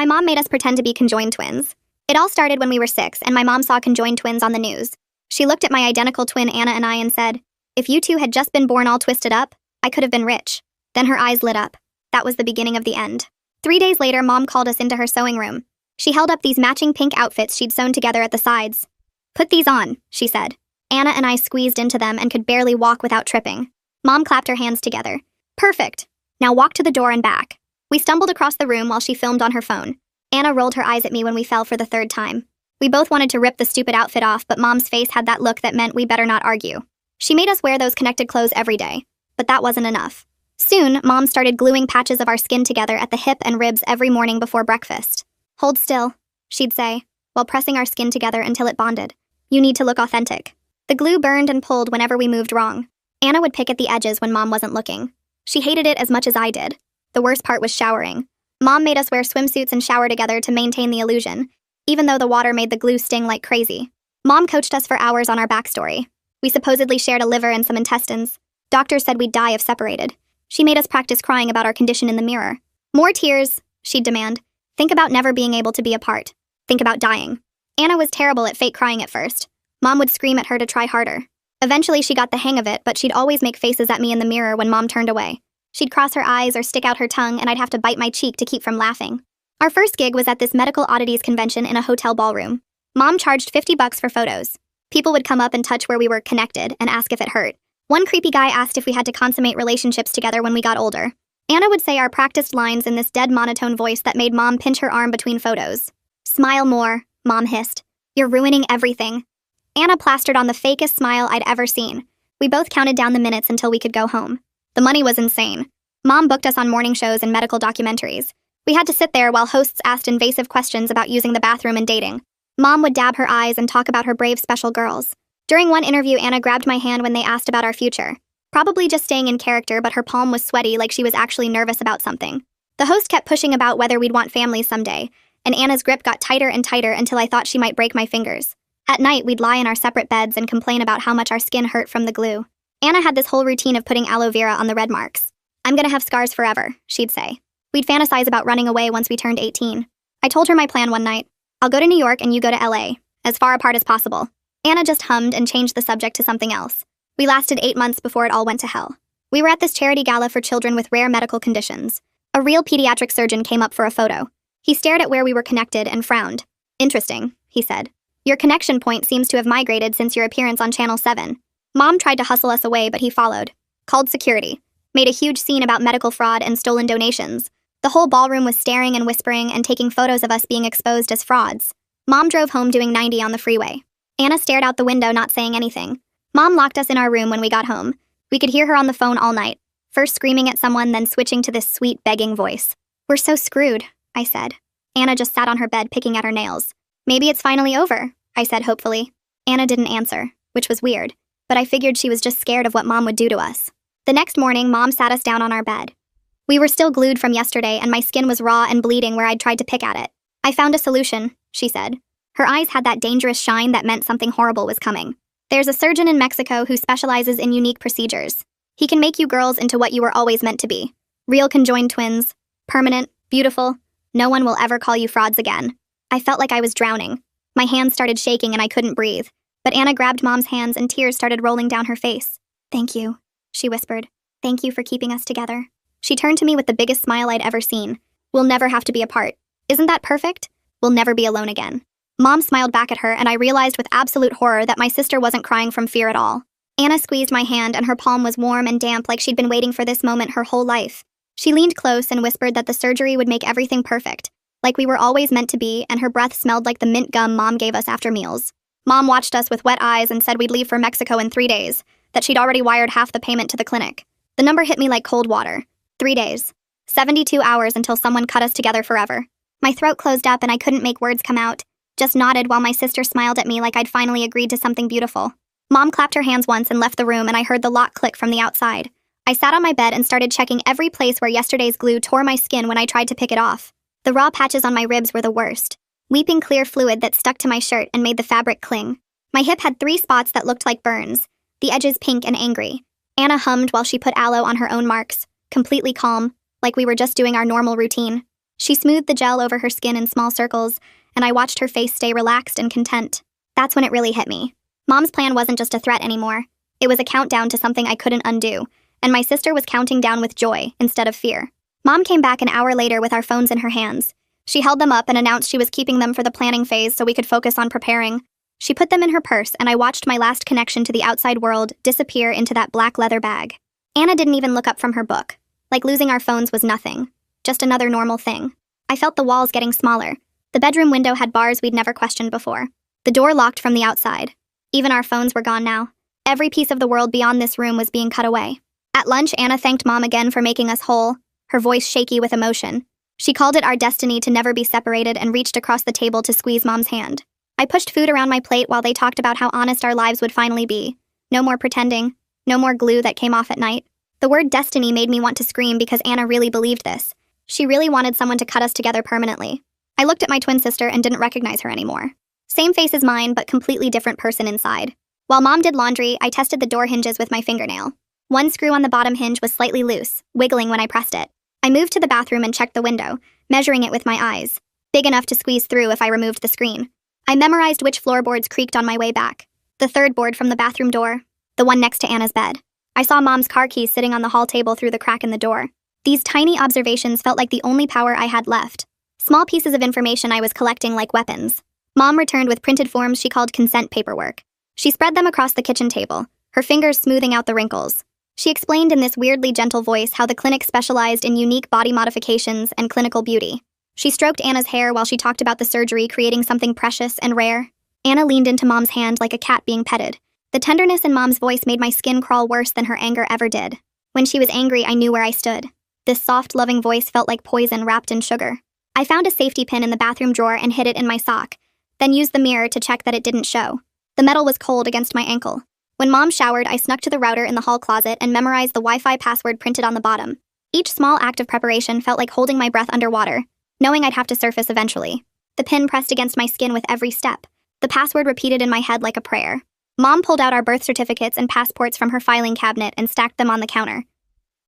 my mom made us pretend to be conjoined twins. It all started when we were 6, and my mom saw conjoined twins on the news. She looked at my identical twin Anna and I and said, "If you two had just been born all twisted up, I could have been rich." Then her eyes lit up. That was the beginning of the end. 3 days later, Mom called us into her sewing room. She held up these matching pink outfits she'd sewn together at the sides. "Put these on," she said. Anna and I squeezed into them and could barely walk without tripping. Mom clapped her hands together. "Perfect. Now walk to the door and back." We stumbled across the room while she filmed on her phone. Anna rolled her eyes at me when we fell for the 3rd time. We both wanted to rip the stupid outfit off, but Mom's face had that look that meant we better not argue. She made us wear those connected clothes every day, but that wasn't enough. Soon, Mom started gluing patches of our skin together at the hip and ribs every morning before breakfast. "Hold still," she'd say, while pressing our skin together until it bonded. "You need to look authentic." The glue burned and pulled whenever we moved wrong. Anna would pick at the edges when Mom wasn't looking. She hated it as much as I did. The worst part was showering. Mom made us wear swimsuits and shower together to maintain the illusion, even though the water made the glue sting like crazy. Mom coached us for hours on our backstory. We supposedly shared a liver and some intestines. Doctors said we'd die if separated. She made us practice crying about our condition in the mirror. "More tears," she'd demand. "Think about never being able to be apart. Think about dying." Anna was terrible at fake crying at first. Mom would scream at her to try harder. Eventually she got the hang of it, but she'd always make faces at me in the mirror when Mom turned away. She'd cross her eyes or stick out her tongue, and I'd have to bite my cheek to keep from laughing. Our first gig was at this medical oddities convention in a hotel ballroom. Mom charged $50 for photos. People would come up and touch where we were connected and ask if it hurt. One creepy guy asked if we had to consummate relationships together when we got older. Anna would say our practiced lines in this dead monotone voice that made Mom pinch her arm between photos. "Smile more," Mom hissed. "You're ruining everything." Anna plastered on the fakest smile I'd ever seen. We both counted down the minutes until we could go home. The money was insane. Mom booked us on morning shows and medical documentaries. We had to sit there while hosts asked invasive questions about using the bathroom and dating. Mom would dab her eyes and talk about her brave special girls. During one interview, Anna grabbed my hand when they asked about our future. Probably just staying in character, but her palm was sweaty like she was actually nervous about something. The host kept pushing about whether we'd want families someday, and Anna's grip got tighter and tighter until I thought she might break my fingers. At night, we'd lie in our separate beds and complain about how much our skin hurt from the glue. Anna had this whole routine of putting aloe vera on the red marks. "I'm gonna have scars forever," she'd say. We'd fantasize about running away once we turned 18. I told her my plan one night. "I'll go to New York and you go to LA, as far apart as possible." Anna just hummed and changed the subject to something else. We lasted 8 months before it all went to hell. We were at this charity gala for children with rare medical conditions. A real pediatric surgeon came up for a photo. He stared at where we were connected and frowned. "Interesting," he said. "Your connection point seems to have migrated since your appearance on Channel 7. Mom tried to hustle us away, but he followed. Called security. Made a huge scene about medical fraud and stolen donations. The whole ballroom was staring and whispering and taking photos of us being exposed as frauds. Mom drove home doing 90 on the freeway. Anna stared out the window, not saying anything. Mom locked us in our room when we got home. We could hear her on the phone all night, first screaming at someone, then switching to this sweet, begging voice. "We're so screwed," I said. Anna just sat on her bed picking at her nails. "Maybe it's finally over," I said hopefully. Anna didn't answer, which was weird, but I figured she was just scared of what Mom would do to us. The next morning, Mom sat us down on our bed. We were still glued from yesterday, and my skin was raw and bleeding where I'd tried to pick at it. "I found a solution," she said. Her eyes had that dangerous shine that meant something horrible was coming. "There's a surgeon in Mexico who specializes in unique procedures. He can make you girls into what you were always meant to be. Real conjoined twins. Permanent, beautiful. No one will ever call you frauds again." I felt like I was drowning. My hands started shaking and I couldn't breathe. But Anna grabbed Mom's hands and tears started rolling down her face. "Thank you," she whispered. "Thank you for keeping us together." She turned to me with the biggest smile I'd ever seen. "We'll never have to be apart. Isn't that perfect? We'll never be alone again." Mom smiled back at her, and I realized with absolute horror that my sister wasn't crying from fear at all. Anna squeezed my hand, and her palm was warm and damp like she'd been waiting for this moment her whole life. She leaned close and whispered that the surgery would make everything perfect, like we were always meant to be, and her breath smelled like the mint gum Mom gave us after meals. Mom watched us with wet eyes and said we'd leave for Mexico in 3 days, that she'd already wired half the payment to the clinic. The number hit me like cold water. 3 days. 72 hours until someone cut us together forever. My throat closed up and I couldn't make words come out, just nodded while my sister smiled at me like I'd finally agreed to something beautiful. Mom clapped her hands once and left the room, and I heard the lock click from the outside. I sat on my bed and started checking every place where yesterday's glue tore my skin when I tried to pick it off. The raw patches on my ribs were the worst. Weeping clear fluid that stuck to my shirt and made the fabric cling. My hip had 3 spots that looked like burns, the edges pink and angry. Anna hummed while she put aloe on her own marks, completely calm, like we were just doing our normal routine. She smoothed the gel over her skin in small circles, and I watched her face stay relaxed and content. That's when it really hit me. Mom's plan wasn't just a threat anymore. It was a countdown to something I couldn't undo, and my sister was counting down with joy instead of fear. Mom came back an hour later with our phones in her hands. She held them up and announced she was keeping them for the planning phase so we could focus on preparing. She put them in her purse, and I watched my last connection to the outside world disappear into that black leather bag. Anna didn't even look up from her book. Like losing our phones was nothing. Just another normal thing. I felt the walls getting smaller. The bedroom window had bars we'd never questioned before. The door locked from the outside. Even our phones were gone now. Every piece of the world beyond this room was being cut away. At lunch, Anna thanked Mom again for making us whole, her voice shaky with emotion. She called it our destiny to never be separated and reached across the table to squeeze Mom's hand. I pushed food around my plate while they talked about how honest our lives would finally be. No more pretending. No more glue that came off at night. The word destiny made me want to scream because Anna really believed this. She really wanted someone to cut us together permanently. I looked at my twin sister and didn't recognize her anymore. Same face as mine, but completely different person inside. While Mom did laundry, I tested the door hinges with my fingernail. One screw on the bottom hinge was slightly loose, wiggling when I pressed it. I moved to the bathroom and checked the window, measuring it with my eyes. Big enough to squeeze through if I removed the screen. I memorized which floorboards creaked on my way back. The third board from the bathroom door, the one next to Anna's bed. I saw Mom's car keys sitting on the hall table through the crack in the door. These tiny observations felt like the only power I had left. Small pieces of information I was collecting like weapons. Mom returned with printed forms she called consent paperwork. She spread them across the kitchen table, her fingers smoothing out the wrinkles. She explained in this weirdly gentle voice how the clinic specialized in unique body modifications and clinical beauty. She stroked Anna's hair while she talked about the surgery creating something precious and rare. Anna leaned into Mom's hand like a cat being petted. The tenderness in Mom's voice made my skin crawl worse than her anger ever did. When she was angry, I knew where I stood. This soft, loving voice felt like poison wrapped in sugar. I found a safety pin in the bathroom drawer and hid it in my sock, then used the mirror to check that it didn't show. The metal was cold against my ankle. When Mom showered, I snuck to the router in the hall closet and memorized the Wi-Fi password printed on the bottom. Each small act of preparation felt like holding my breath underwater, knowing I'd have to surface eventually. The pin pressed against my skin with every step. The password repeated in my head like a prayer. Mom pulled out our birth certificates and passports from her filing cabinet and stacked them on the counter.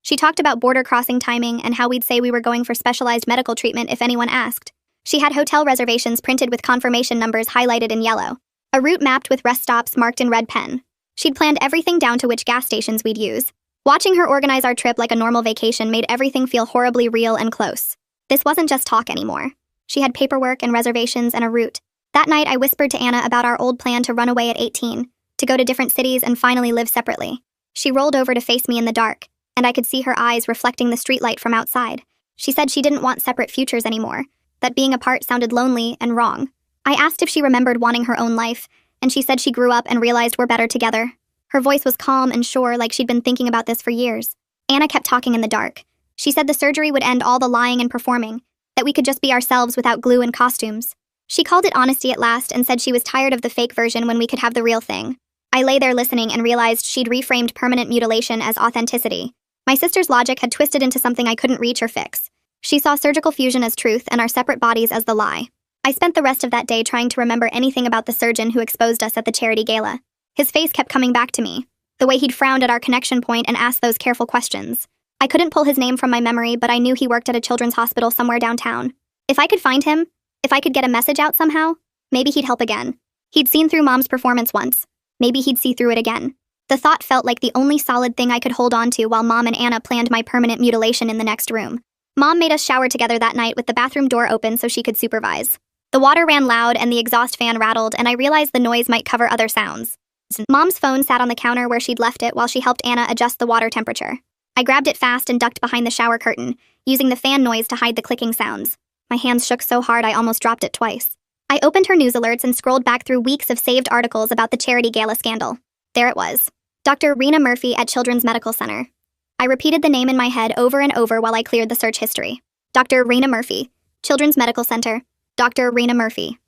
She talked about border crossing timing and how we'd say we were going for specialized medical treatment if anyone asked. She had hotel reservations printed with confirmation numbers highlighted in yellow. A route mapped with rest stops marked in red pen. She'd planned everything down to which gas stations we'd use. Watching her organize our trip like a normal vacation made everything feel horribly real and close. This wasn't just talk anymore. She had paperwork and reservations and a route. That night, I whispered to Anna about our old plan to run away at 18, to go to different cities and finally live separately. She rolled over to face me in the dark, and I could see her eyes reflecting the streetlight from outside. She said she didn't want separate futures anymore, that being apart sounded lonely and wrong. I asked if she remembered wanting her own life, and she said she grew up and realized we're better together. Her voice was calm and sure, like she'd been thinking about this for years. Anna kept talking in the dark. She said the surgery would end all the lying and performing, that we could just be ourselves without glue and costumes. She called it honesty at last and said she was tired of the fake version when we could have the real thing. I lay there listening and realized she'd reframed permanent mutilation as authenticity. My sister's logic had twisted into something I couldn't reach or fix. She saw surgical fusion as truth and our separate bodies as the lie. I spent the rest of that day trying to remember anything about the surgeon who exposed us at the charity gala. His face kept coming back to me, the way he'd frowned at our connection point and asked those careful questions. I couldn't pull his name from my memory, but I knew he worked at a children's hospital somewhere downtown. If I could find him, if I could get a message out somehow, maybe he'd help again. He'd seen through Mom's performance once. Maybe he'd see through it again. The thought felt like the only solid thing I could hold on to while Mom and Anna planned my permanent mutilation in the next room. Mom made us shower together that night with the bathroom door open so she could supervise. The water ran loud and the exhaust fan rattled, and I realized the noise might cover other sounds. Mom's phone sat on the counter where she'd left it while she helped Anna adjust the water temperature. I grabbed it fast and ducked behind the shower curtain, using the fan noise to hide the clicking sounds. My hands shook so hard I almost dropped it twice. I opened her news alerts and scrolled back through weeks of saved articles about the charity gala scandal. There it was. Dr. Rena Murphy at Children's Medical Center. I repeated the name in my head over and over while I cleared the search history. Dr. Rena Murphy, Children's Medical Center. Dr. Rena Murphy.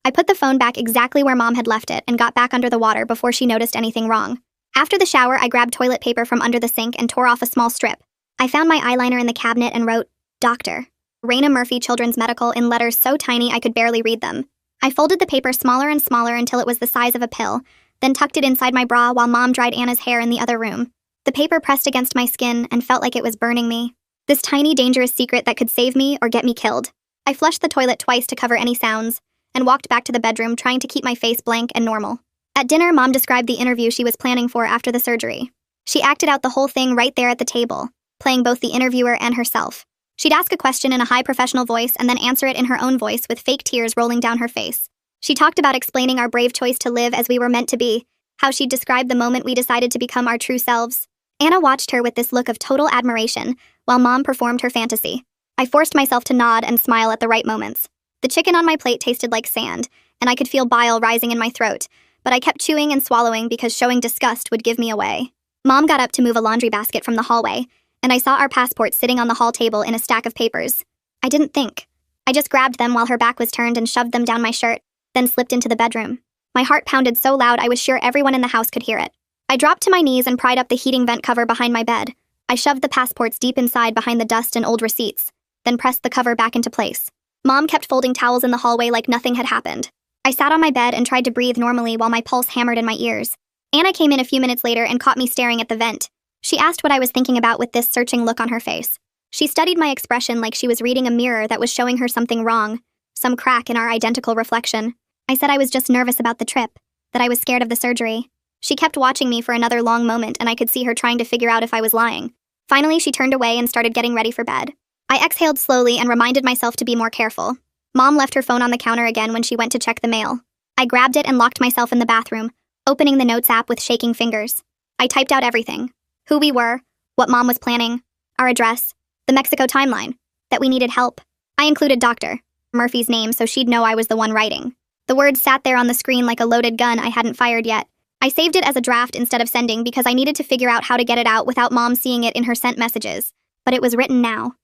I put the phone back exactly where Mom had left it and got back under the water before she noticed anything wrong. After the shower, I grabbed toilet paper from under the sink and tore off a small strip. I found my eyeliner in the cabinet and wrote, Dr. Rena Murphy Children's Medical in letters so tiny I could barely read them. I folded the paper smaller and smaller until it was the size of a pill, then tucked it inside my bra while Mom dried Anna's hair in the other room. The paper pressed against my skin and felt like it was burning me. This tiny, dangerous secret that could save me or get me killed. I flushed the toilet twice to cover any sounds and walked back to the bedroom trying to keep my face blank and normal. At dinner, Mom described the interview she was planning for after the surgery. She acted out the whole thing right there at the table, playing both the interviewer and herself. She'd ask a question in a high professional voice and then answer it in her own voice with fake tears rolling down her face. She talked about explaining our brave choice to live as we were meant to be, how she'd described the moment we decided to become our true selves. Anna watched her with this look of total admiration while Mom performed her fantasy. I forced myself to nod and smile at the right moments. The chicken on my plate tasted like sand, and I could feel bile rising in my throat, but I kept chewing and swallowing because showing disgust would give me away. Mom got up to move a laundry basket from the hallway, and I saw our passports sitting on the hall table in a stack of papers. I didn't think. I just grabbed them while her back was turned and shoved them down my shirt, then slipped into the bedroom. My heart pounded so loud I was sure everyone in the house could hear it. I dropped to my knees and pried up the heating vent cover behind my bed. I shoved the passports deep inside behind the dust and old receipts, then pressed the cover back into place. Mom kept folding towels in the hallway like nothing had happened. I sat on my bed and tried to breathe normally while my pulse hammered in my ears. Anna came in a few minutes later and caught me staring at the vent. She asked what I was thinking about with this searching look on her face. She studied my expression like she was reading a mirror that was showing her something wrong, some crack in our identical reflection. I said I was just nervous about the trip, that I was scared of the surgery. She kept watching me for another long moment and I could see her trying to figure out if I was lying. Finally, she turned away and started getting ready for bed. I exhaled slowly and reminded myself to be more careful. Mom left her phone on the counter again when she went to check the mail. I grabbed it and locked myself in the bathroom, opening the notes app with shaking fingers. I typed out everything. Who we were, what Mom was planning, our address, the Mexico timeline, that we needed help. I included Dr. Murphy's name so she'd know I was the one writing. The words sat there on the screen like a loaded gun I hadn't fired yet. I saved it as a draft instead of sending because I needed to figure out how to get it out without Mom seeing it in her sent messages. But it was written now.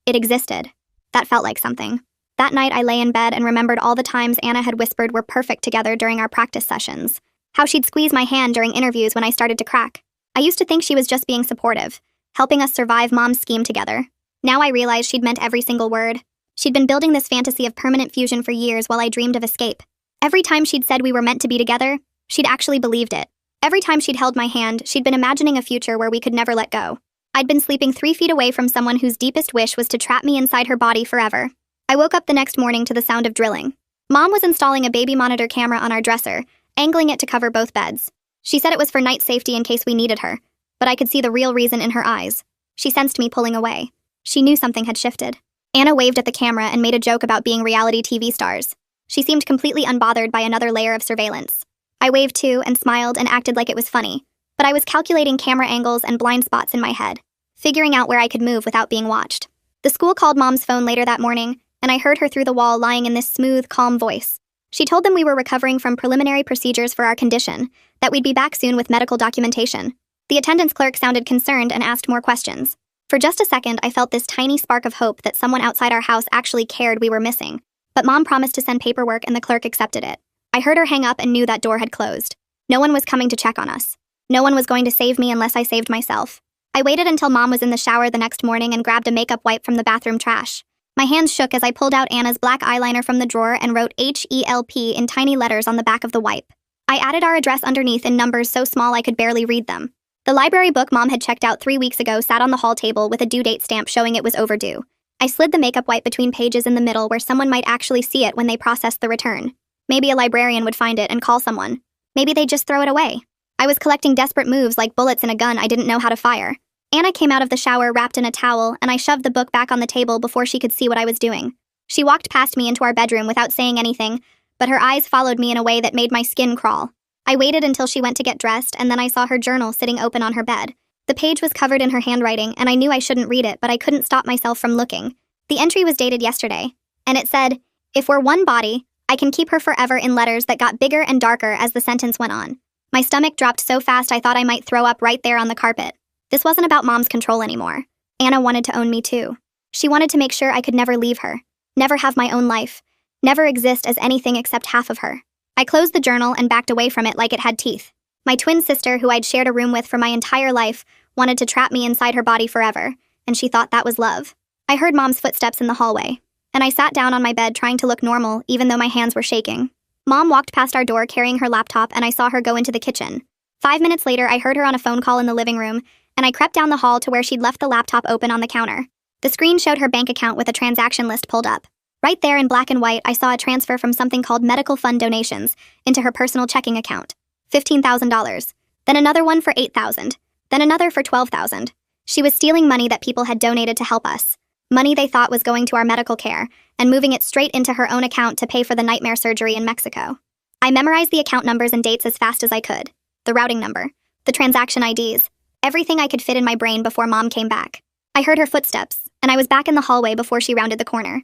It existed. That felt like something. That night I lay in bed and remembered all the times Anna had whispered we're perfect together during our practice sessions. How she'd squeeze my hand during interviews when I started to crack. I used to think she was just being supportive, helping us survive Mom's scheme together. Now I realized she'd meant every single word. She'd been building this fantasy of permanent fusion for years while I dreamed of escape. Every time she'd said we were meant to be together, she'd actually believed it. Every time she'd held my hand, she'd been imagining a future where we could never let go. I'd been sleeping 3 feet away from someone whose deepest wish was to trap me inside her body forever. I woke up the next morning to the sound of drilling. Mom was installing a baby monitor camera on our dresser, angling it to cover both beds. She said it was for night safety in case we needed her, but I could see the real reason in her eyes. She sensed me pulling away. She knew something had shifted. Anna waved at the camera and made a joke about being reality TV stars. She seemed completely unbothered by another layer of surveillance. I waved too and smiled and acted like it was funny, but I was calculating camera angles and blind spots in my head, figuring out where I could move without being watched. The school called Mom's phone later that morning, and I heard her through the wall lying in this smooth, calm voice. She told them we were recovering from preliminary procedures for our condition, that we'd be back soon with medical documentation. The attendance clerk sounded concerned and asked more questions. For just a second, I felt this tiny spark of hope that someone outside our house actually cared we were missing. But Mom promised to send paperwork and the clerk accepted it. I heard her hang up and knew that door had closed. No one was coming to check on us. No one was going to save me unless I saved myself. I waited until Mom was in the shower the next morning and grabbed a makeup wipe from the bathroom trash. My hands shook as I pulled out Anna's black eyeliner from the drawer and wrote HELP in tiny letters on the back of the wipe. I added our address underneath in numbers so small I could barely read them. The library book Mom had checked out 3 weeks ago sat on the hall table with a due date stamp showing it was overdue. I slid the makeup wipe between pages in the middle where someone might actually see it when they processed the return. Maybe a librarian would find it and call someone. Maybe they'd just throw it away. I was collecting desperate moves like bullets in a gun I didn't know how to fire. Anna came out of the shower wrapped in a towel, and I shoved the book back on the table before she could see what I was doing. She walked past me into our bedroom without saying anything, but her eyes followed me in a way that made my skin crawl. I waited until she went to get dressed, and then I saw her journal sitting open on her bed. The page was covered in her handwriting, and I knew I shouldn't read it, but I couldn't stop myself from looking. The entry was dated yesterday, and it said, "If we're one body, I can keep her forever," in letters that got bigger and darker as the sentence went on. My stomach dropped so fast I thought I might throw up right there on the carpet. This wasn't about Mom's control anymore. Anna wanted to own me too. She wanted to make sure I could never leave her, never have my own life, never exist as anything except half of her. I closed the journal and backed away from it like it had teeth. My twin sister, who I'd shared a room with for my entire life, wanted to trap me inside her body forever, and she thought that was love. I heard Mom's footsteps in the hallway, and I sat down on my bed trying to look normal even though my hands were shaking. Mom walked past our door carrying her laptop and I saw her go into the kitchen. 5 minutes later, I heard her on a phone call in the living room, and I crept down the hall to where she'd left the laptop open on the counter. The screen showed her bank account with a transaction list pulled up. Right there in black and white, I saw a transfer from something called medical fund donations into her personal checking account. $15,000. Then another one for $8,000. Then another for $12,000. She was stealing money that people had donated to help us. Money they thought was going to our medical care, and moving it straight into her own account to pay for the nightmare surgery in Mexico. I memorized the account numbers and dates as fast as I could. The routing number. The transaction IDs. Everything I could fit in my brain before Mom came back. I heard her footsteps, and I was back in the hallway before she rounded the corner.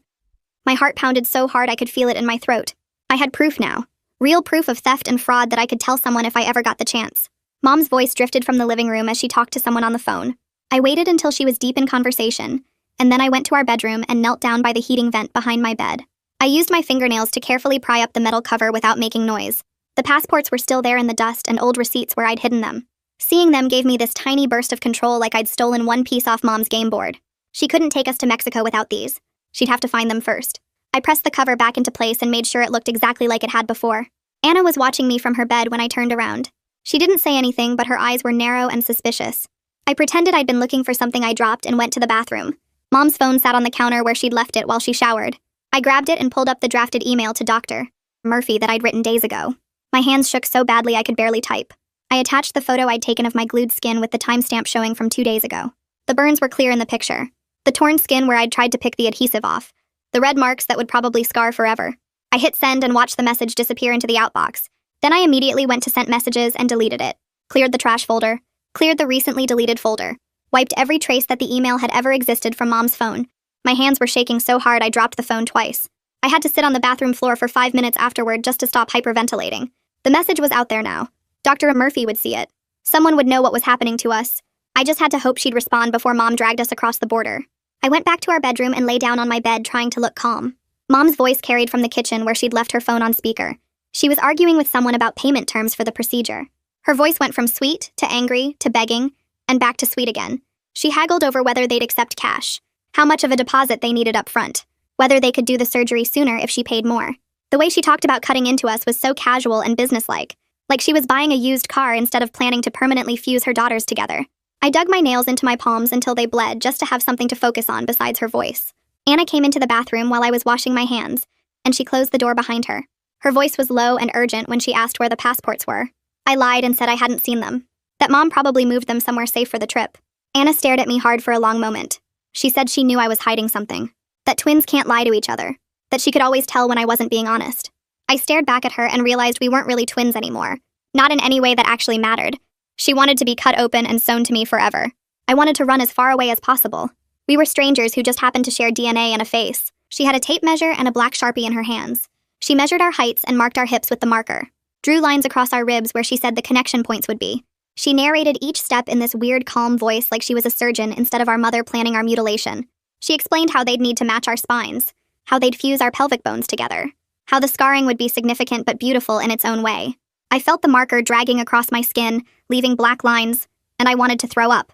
My heart pounded so hard I could feel it in my throat. I had proof now. Real proof of theft and fraud that I could tell someone if I ever got the chance. Mom's voice drifted from the living room as she talked to someone on the phone. I waited until she was deep in conversation, and then I went to our bedroom and knelt down by the heating vent behind my bed. I used my fingernails to carefully pry up the metal cover without making noise. The passports were still there in the dust and old receipts where I'd hidden them. Seeing them gave me this tiny burst of control like I'd stolen one piece off Mom's game board. She couldn't take us to Mexico without these. She'd have to find them first. I pressed the cover back into place and made sure it looked exactly like it had before. Anna was watching me from her bed when I turned around. She didn't say anything, but her eyes were narrow and suspicious. I pretended I'd been looking for something I dropped and went to the bathroom. Mom's phone sat on the counter where she'd left it while she showered. I grabbed it and pulled up the drafted email to Dr. Murphy that I'd written days ago. My hands shook so badly I could barely type. I attached the photo I'd taken of my glued skin with the timestamp showing from 2 days ago. The burns were clear in the picture. The torn skin where I'd tried to pick the adhesive off. The red marks that would probably scar forever. I hit send and watched the message disappear into the outbox. Then I immediately went to sent messages and deleted it. Cleared the trash folder. Cleared the recently deleted folder. Wiped every trace that the email had ever existed from Mom's phone. My hands were shaking so hard I dropped the phone twice. I had to sit on the bathroom floor for 5 minutes afterward just to stop hyperventilating. The message was out there now. Dr. Murphy would see it. Someone would know what was happening to us. I just had to hope she'd respond before Mom dragged us across the border. I went back to our bedroom and lay down on my bed trying to look calm. Mom's voice carried from the kitchen where she'd left her phone on speaker. She was arguing with someone about payment terms for the procedure. Her voice went from sweet to angry to begging, and back to sweet again. She haggled over whether they'd accept cash, how much of a deposit they needed up front, whether they could do the surgery sooner if she paid more. The way she talked about cutting into us was so casual and businesslike, like she was buying a used car instead of planning to permanently fuse her daughters together. I dug my nails into my palms until they bled just to have something to focus on besides her voice. Anna came into the bathroom while I was washing my hands, and she closed the door behind her. Her voice was low and urgent when she asked where the passports were. I lied and said I hadn't seen them, that Mom probably moved them somewhere safe for the trip. Anna stared at me hard for a long moment. She said she knew I was hiding something, that twins can't lie to each other, that she could always tell when I wasn't being honest. I stared back at her and realized we weren't really twins anymore, not in any way that actually mattered. She wanted to be cut open and sewn to me forever. I wanted to run as far away as possible. We were strangers who just happened to share DNA and a face. She had a tape measure and a black Sharpie in her hands. She measured our heights and marked our hips with the marker, drew lines across our ribs where she said the connection points would be. She narrated each step in this weird, calm voice like she was a surgeon instead of our mother planning our mutilation. She explained how they'd need to match our spines, how they'd fuse our pelvic bones together, how the scarring would be significant but beautiful in its own way. I felt the marker dragging across my skin, leaving black lines, and I wanted to throw up.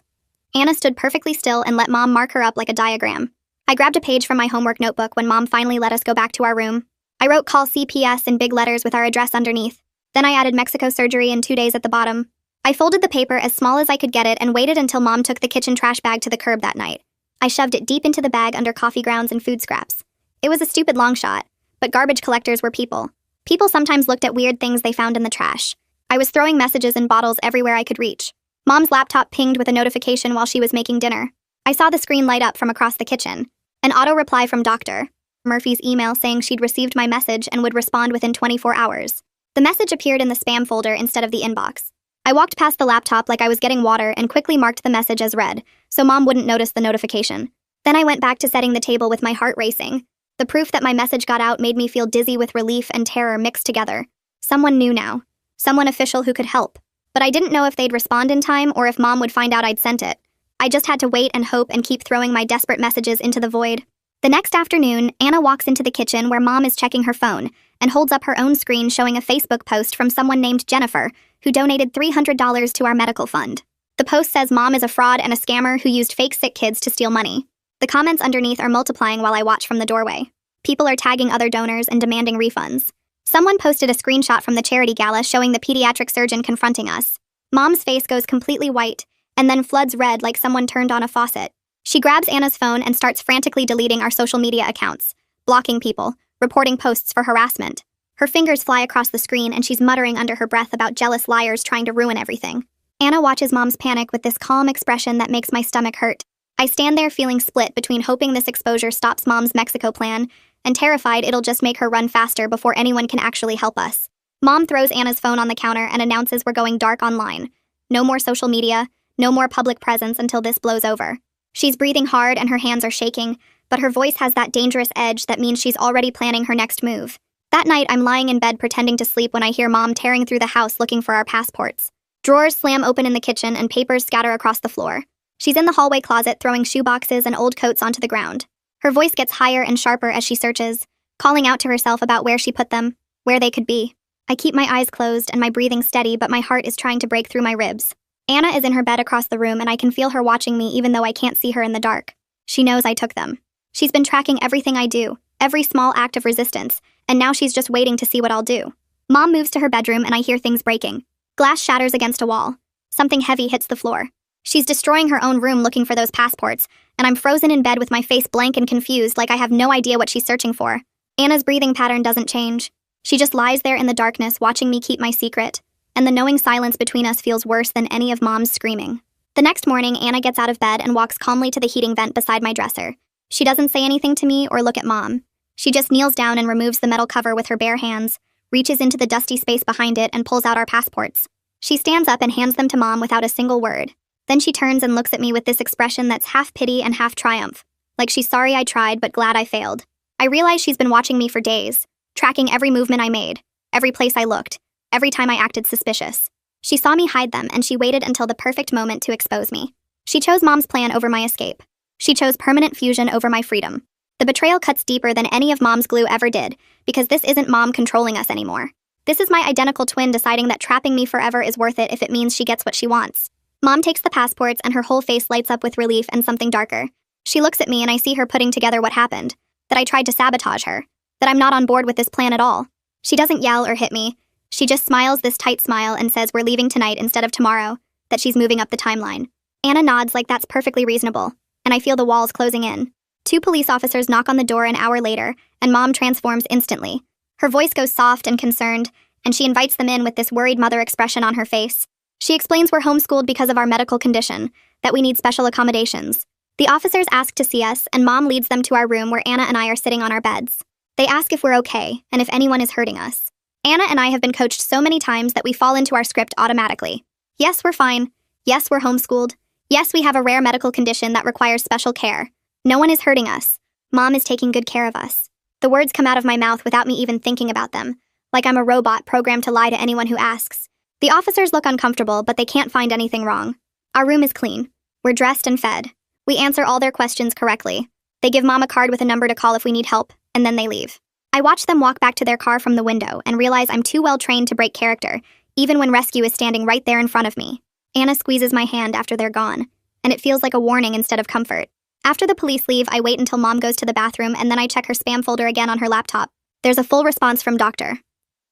Anna stood perfectly still and let Mom mark her up like a diagram. I grabbed a page from my homework notebook when Mom finally let us go back to our room. I wrote call CPS in big letters with our address underneath. Then I added Mexico surgery in 2 days at the bottom. I folded the paper as small as I could get it and waited until Mom took the kitchen trash bag to the curb that night. I shoved it deep into the bag under coffee grounds and food scraps. It was a stupid long shot, but garbage collectors were people. People sometimes looked at weird things they found in the trash. I was throwing messages in bottles everywhere I could reach. Mom's laptop pinged with a notification while she was making dinner. I saw the screen light up from across the kitchen. An auto reply from Dr. Murphy's email saying she'd received my message and would respond within 24 hours. The message appeared in the spam folder instead of the inbox. I walked past the laptop like I was getting water and quickly marked the message as read, so Mom wouldn't notice the notification. Then I went back to setting the table with my heart racing. The proof that my message got out made me feel dizzy with relief and terror mixed together. Someone knew now. Someone official who could help. But I didn't know if they'd respond in time or if Mom would find out I'd sent it. I just had to wait and hope and keep throwing my desperate messages into the void. The next afternoon, Anna walks into the kitchen where Mom is checking her phone and holds up her own screen showing a Facebook post from someone named Jennifer, who donated $300 to our medical fund. The post says Mom is a fraud and a scammer who used fake sick kids to steal money. The comments underneath are multiplying while I watch from the doorway. People are tagging other donors and demanding refunds. Someone posted a screenshot from the charity gala showing the pediatric surgeon confronting us. Mom's face goes completely white and then floods red like someone turned on a faucet. She grabs Anna's phone and starts frantically deleting our social media accounts, blocking people, reporting posts for harassment. Her fingers fly across the screen and she's muttering under her breath about jealous liars trying to ruin everything. Anna watches Mom's panic with this calm expression that makes my stomach hurt. I stand there feeling split between hoping this exposure stops Mom's Mexico plan and terrified it'll just make her run faster before anyone can actually help us. Mom throws Anna's phone on the counter and announces we're going dark online. No more social media, no more public presence until this blows over. She's breathing hard and her hands are shaking, but her voice has that dangerous edge that means she's already planning her next move. That night, I'm lying in bed pretending to sleep when I hear Mom tearing through the house looking for our passports. Drawers slam open in the kitchen and papers scatter across the floor. She's in the hallway closet throwing shoeboxes and old coats onto the ground. Her voice gets higher and sharper as she searches, calling out to herself about where she put them, where they could be. I keep my eyes closed and my breathing steady, but my heart is trying to break through my ribs. Anna is in her bed across the room and I can feel her watching me even though I can't see her in the dark. She knows I took them. She's been tracking everything I do, every small act of resistance, and now she's just waiting to see what I'll do. Mom moves to her bedroom and I hear things breaking. Glass shatters against a wall. Something heavy hits the floor. She's destroying her own room looking for those passports, and I'm frozen in bed with my face blank and confused like I have no idea what she's searching for. Anna's breathing pattern doesn't change. She just lies there in the darkness watching me keep my secret, and the knowing silence between us feels worse than any of Mom's screaming. The next morning, Anna gets out of bed and walks calmly to the heating vent beside my dresser. She doesn't say anything to me or look at Mom. She just kneels down and removes the metal cover with her bare hands, reaches into the dusty space behind it and pulls out our passports. She stands up and hands them to Mom without a single word. Then she turns and looks at me with this expression that's half pity and half triumph, like she's sorry I tried but glad I failed. I realize she's been watching me for days, tracking every movement I made, every place I looked, every time I acted suspicious. She saw me hide them and she waited until the perfect moment to expose me. She chose Mom's plan over my escape. She chose permanent fusion over my freedom. The betrayal cuts deeper than any of Mom's glue ever did, because this isn't Mom controlling us anymore. This is my identical twin deciding that trapping me forever is worth it if it means she gets what she wants. Mom takes the passports and her whole face lights up with relief and something darker. She looks at me and I see her putting together what happened, that I tried to sabotage her, that I'm not on board with this plan at all. She doesn't yell or hit me. She just smiles this tight smile and says we're leaving tonight instead of tomorrow, that she's moving up the timeline. Anna nods like that's perfectly reasonable, and I feel the walls closing in. 2 police officers knock on the door an hour later, and Mom transforms instantly. Her voice goes soft and concerned, and she invites them in with this worried mother expression on her face. She explains we're homeschooled because of our medical condition, that we need special accommodations. The officers ask to see us, and Mom leads them to our room where Anna and I are sitting on our beds. They ask if we're okay, and if anyone is hurting us. Anna and I have been coached so many times that we fall into our script automatically. Yes, we're fine. Yes, we're homeschooled. Yes, we have a rare medical condition that requires special care. No one is hurting us. Mom is taking good care of us. The words come out of my mouth without me even thinking about them, like I'm a robot programmed to lie to anyone who asks. The officers look uncomfortable, but they can't find anything wrong. Our room is clean. We're dressed and fed. We answer all their questions correctly. They give Mom a card with a number to call if we need help, and then they leave. I watch them walk back to their car from the window and realize I'm too well trained to break character, even when rescue is standing right there in front of me. Anna squeezes my hand after they're gone, and it feels like a warning instead of comfort. After the police leave, I wait until Mom goes to the bathroom and then I check her spam folder again on her laptop. There's a full response from Dr.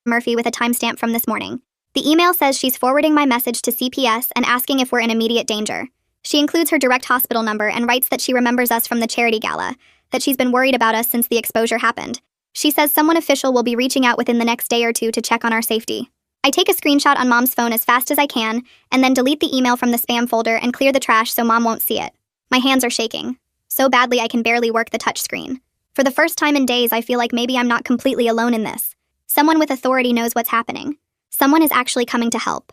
Murphy with a timestamp from this morning. The email says she's forwarding my message to CPS and asking if we're in immediate danger. She includes her direct hospital number and writes that she remembers us from the charity gala, that she's been worried about us since the exposure happened. She says someone official will be reaching out within the next day or 2 to check on our safety. I take a screenshot on Mom's phone as fast as I can, and then delete the email from the spam folder and clear the trash so Mom won't see it. My hands are shaking. So badly I can barely work the touchscreen. For the first time in days, I feel like maybe I'm not completely alone in this. Someone with authority knows what's happening. Someone is actually coming to help.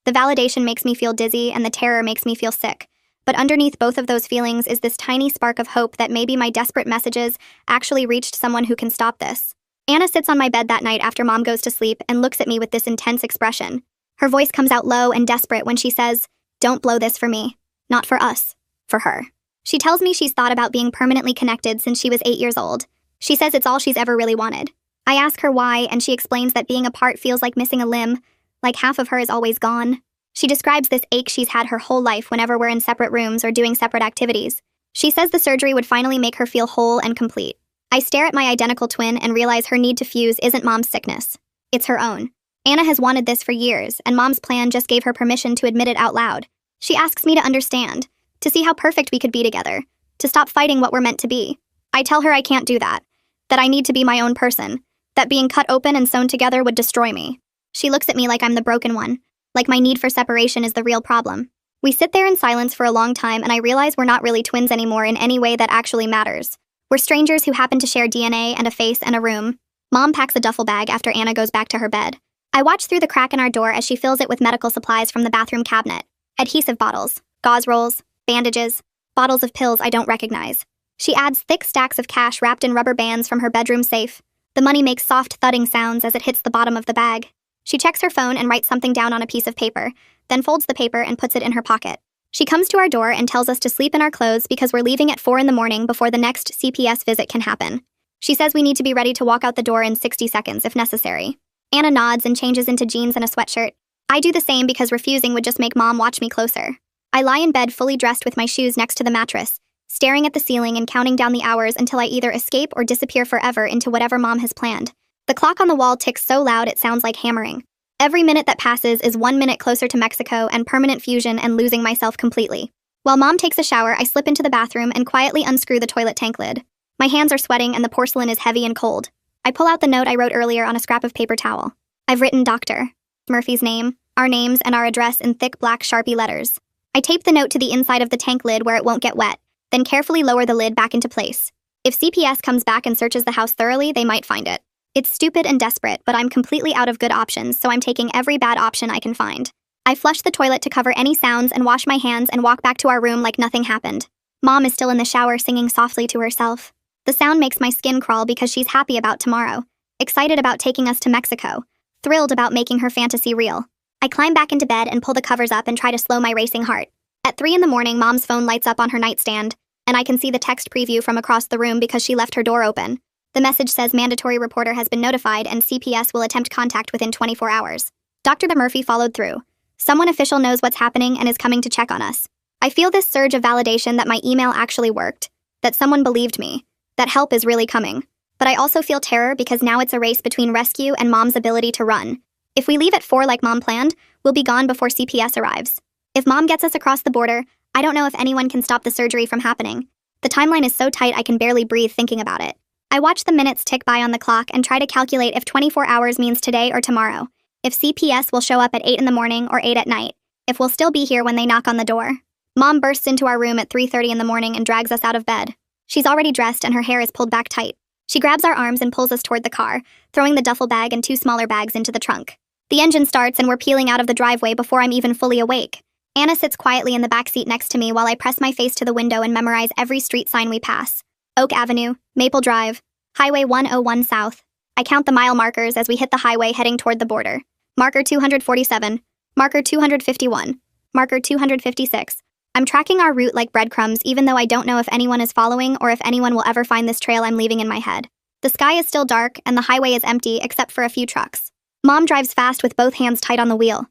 The validation makes me feel dizzy and the terror makes me feel sick. But underneath both of those feelings is this tiny spark of hope that maybe my desperate messages actually reached someone who can stop this. Anna sits on my bed that night after Mom goes to sleep and looks at me with this intense expression. Her voice comes out low and desperate when she says, "Don't blow this for me. Not for us. For her." She tells me she's thought about being permanently connected since she was 8 years old. She says it's all she's ever really wanted. I ask her why, and she explains that being apart feels like missing a limb, like half of her is always gone. She describes this ache she's had her whole life whenever we're in separate rooms or doing separate activities. She says the surgery would finally make her feel whole and complete. I stare at my identical twin and realize her need to fuse isn't Mom's sickness. It's her own. Anna has wanted this for years, and Mom's plan just gave her permission to admit it out loud. She asks me to understand, to see how perfect we could be together, to stop fighting what we're meant to be. I tell her I can't do that I need to be my own person, that being cut open and sewn together would destroy me. She looks at me like I'm the broken one, like my need for separation is the real problem. We sit there in silence for a long time, and I realize we're not really twins anymore in any way that actually matters. We're strangers who happen to share DNA and a face and a room. Mom packs a duffel bag after Anna goes back to her bed. I watch through the crack in our door as she fills it with medical supplies from the bathroom cabinet. Adhesive bottles, gauze rolls, bandages, bottles of pills I don't recognize. She adds thick stacks of cash wrapped in rubber bands from her bedroom safe. The money makes soft thudding sounds as it hits the bottom of the bag. She checks her phone and writes something down on a piece of paper, then folds the paper and puts it in her pocket. She comes to our door and tells us to sleep in our clothes because we're leaving at 4 a.m. before the next CPS visit can happen. She says we need to be ready to walk out the door in 60 seconds if necessary. Anna nods and changes into jeans and a sweatshirt. I do the same because refusing would just make Mom watch me closer. I lie in bed fully dressed with my shoes next to the mattress, staring at the ceiling and counting down the hours until I either escape or disappear forever into whatever Mom has planned. The clock on the wall ticks so loud it sounds like hammering. Every minute that passes is 1 minute closer to Mexico and permanent fusion and losing myself completely. While Mom takes a shower, I slip into the bathroom and quietly unscrew the toilet tank lid. My hands are sweating and the porcelain is heavy and cold. I pull out the note I wrote earlier on a scrap of paper towel. I've written Dr. Murphy's name, our names, and our address in thick black Sharpie letters. I tape the note to the inside of the tank lid where it won't get wet, then carefully lower the lid back into place. If CPS comes back and searches the house thoroughly, they might find it. It's stupid and desperate, but I'm completely out of good options, so I'm taking every bad option I can find. I flush the toilet to cover any sounds and wash my hands and walk back to our room like nothing happened. Mom is still in the shower singing softly to herself. The sound makes my skin crawl because she's happy about tomorrow, excited about taking us to Mexico, thrilled about making her fantasy real. I climb back into bed and pull the covers up and try to slow my racing heart. At 3 a.m, Mom's phone lights up on her nightstand, and I can see the text preview from across the room because she left her door open. The message says mandatory reporter has been notified and CPS will attempt contact within 24 hours. Dr. Murphy followed through. Someone official knows what's happening and is coming to check on us. I feel this surge of validation that my email actually worked, that someone believed me, that help is really coming. But I also feel terror because now it's a race between rescue and Mom's ability to run. If we leave at 4 like Mom planned, we'll be gone before CPS arrives. If Mom gets us across the border, I don't know if anyone can stop the surgery from happening. The timeline is so tight I can barely breathe thinking about it. I watch the minutes tick by on the clock and try to calculate if 24 hours means today or tomorrow, if CPS will show up at 8 a.m. or 8 p.m, if we'll still be here when they knock on the door. Mom bursts into our room at 3:30 in the morning and drags us out of bed. She's already dressed and her hair is pulled back tight. She grabs our arms and pulls us toward the car, throwing the duffel bag and 2 smaller bags into the trunk. The engine starts and we're peeling out of the driveway before I'm even fully awake. Anna sits quietly in the back seat next to me while I press my face to the window and memorize every street sign we pass. Oak Avenue, Maple Drive, Highway 101 South. I count the mile markers as we hit the highway heading toward the border. Marker 247, marker 251, marker 256. I'm tracking our route like breadcrumbs even though I don't know if anyone is following or if anyone will ever find this trail I'm leaving in my head. The sky is still dark and the highway is empty except for a few trucks. Mom drives fast with both hands tight on the wheel.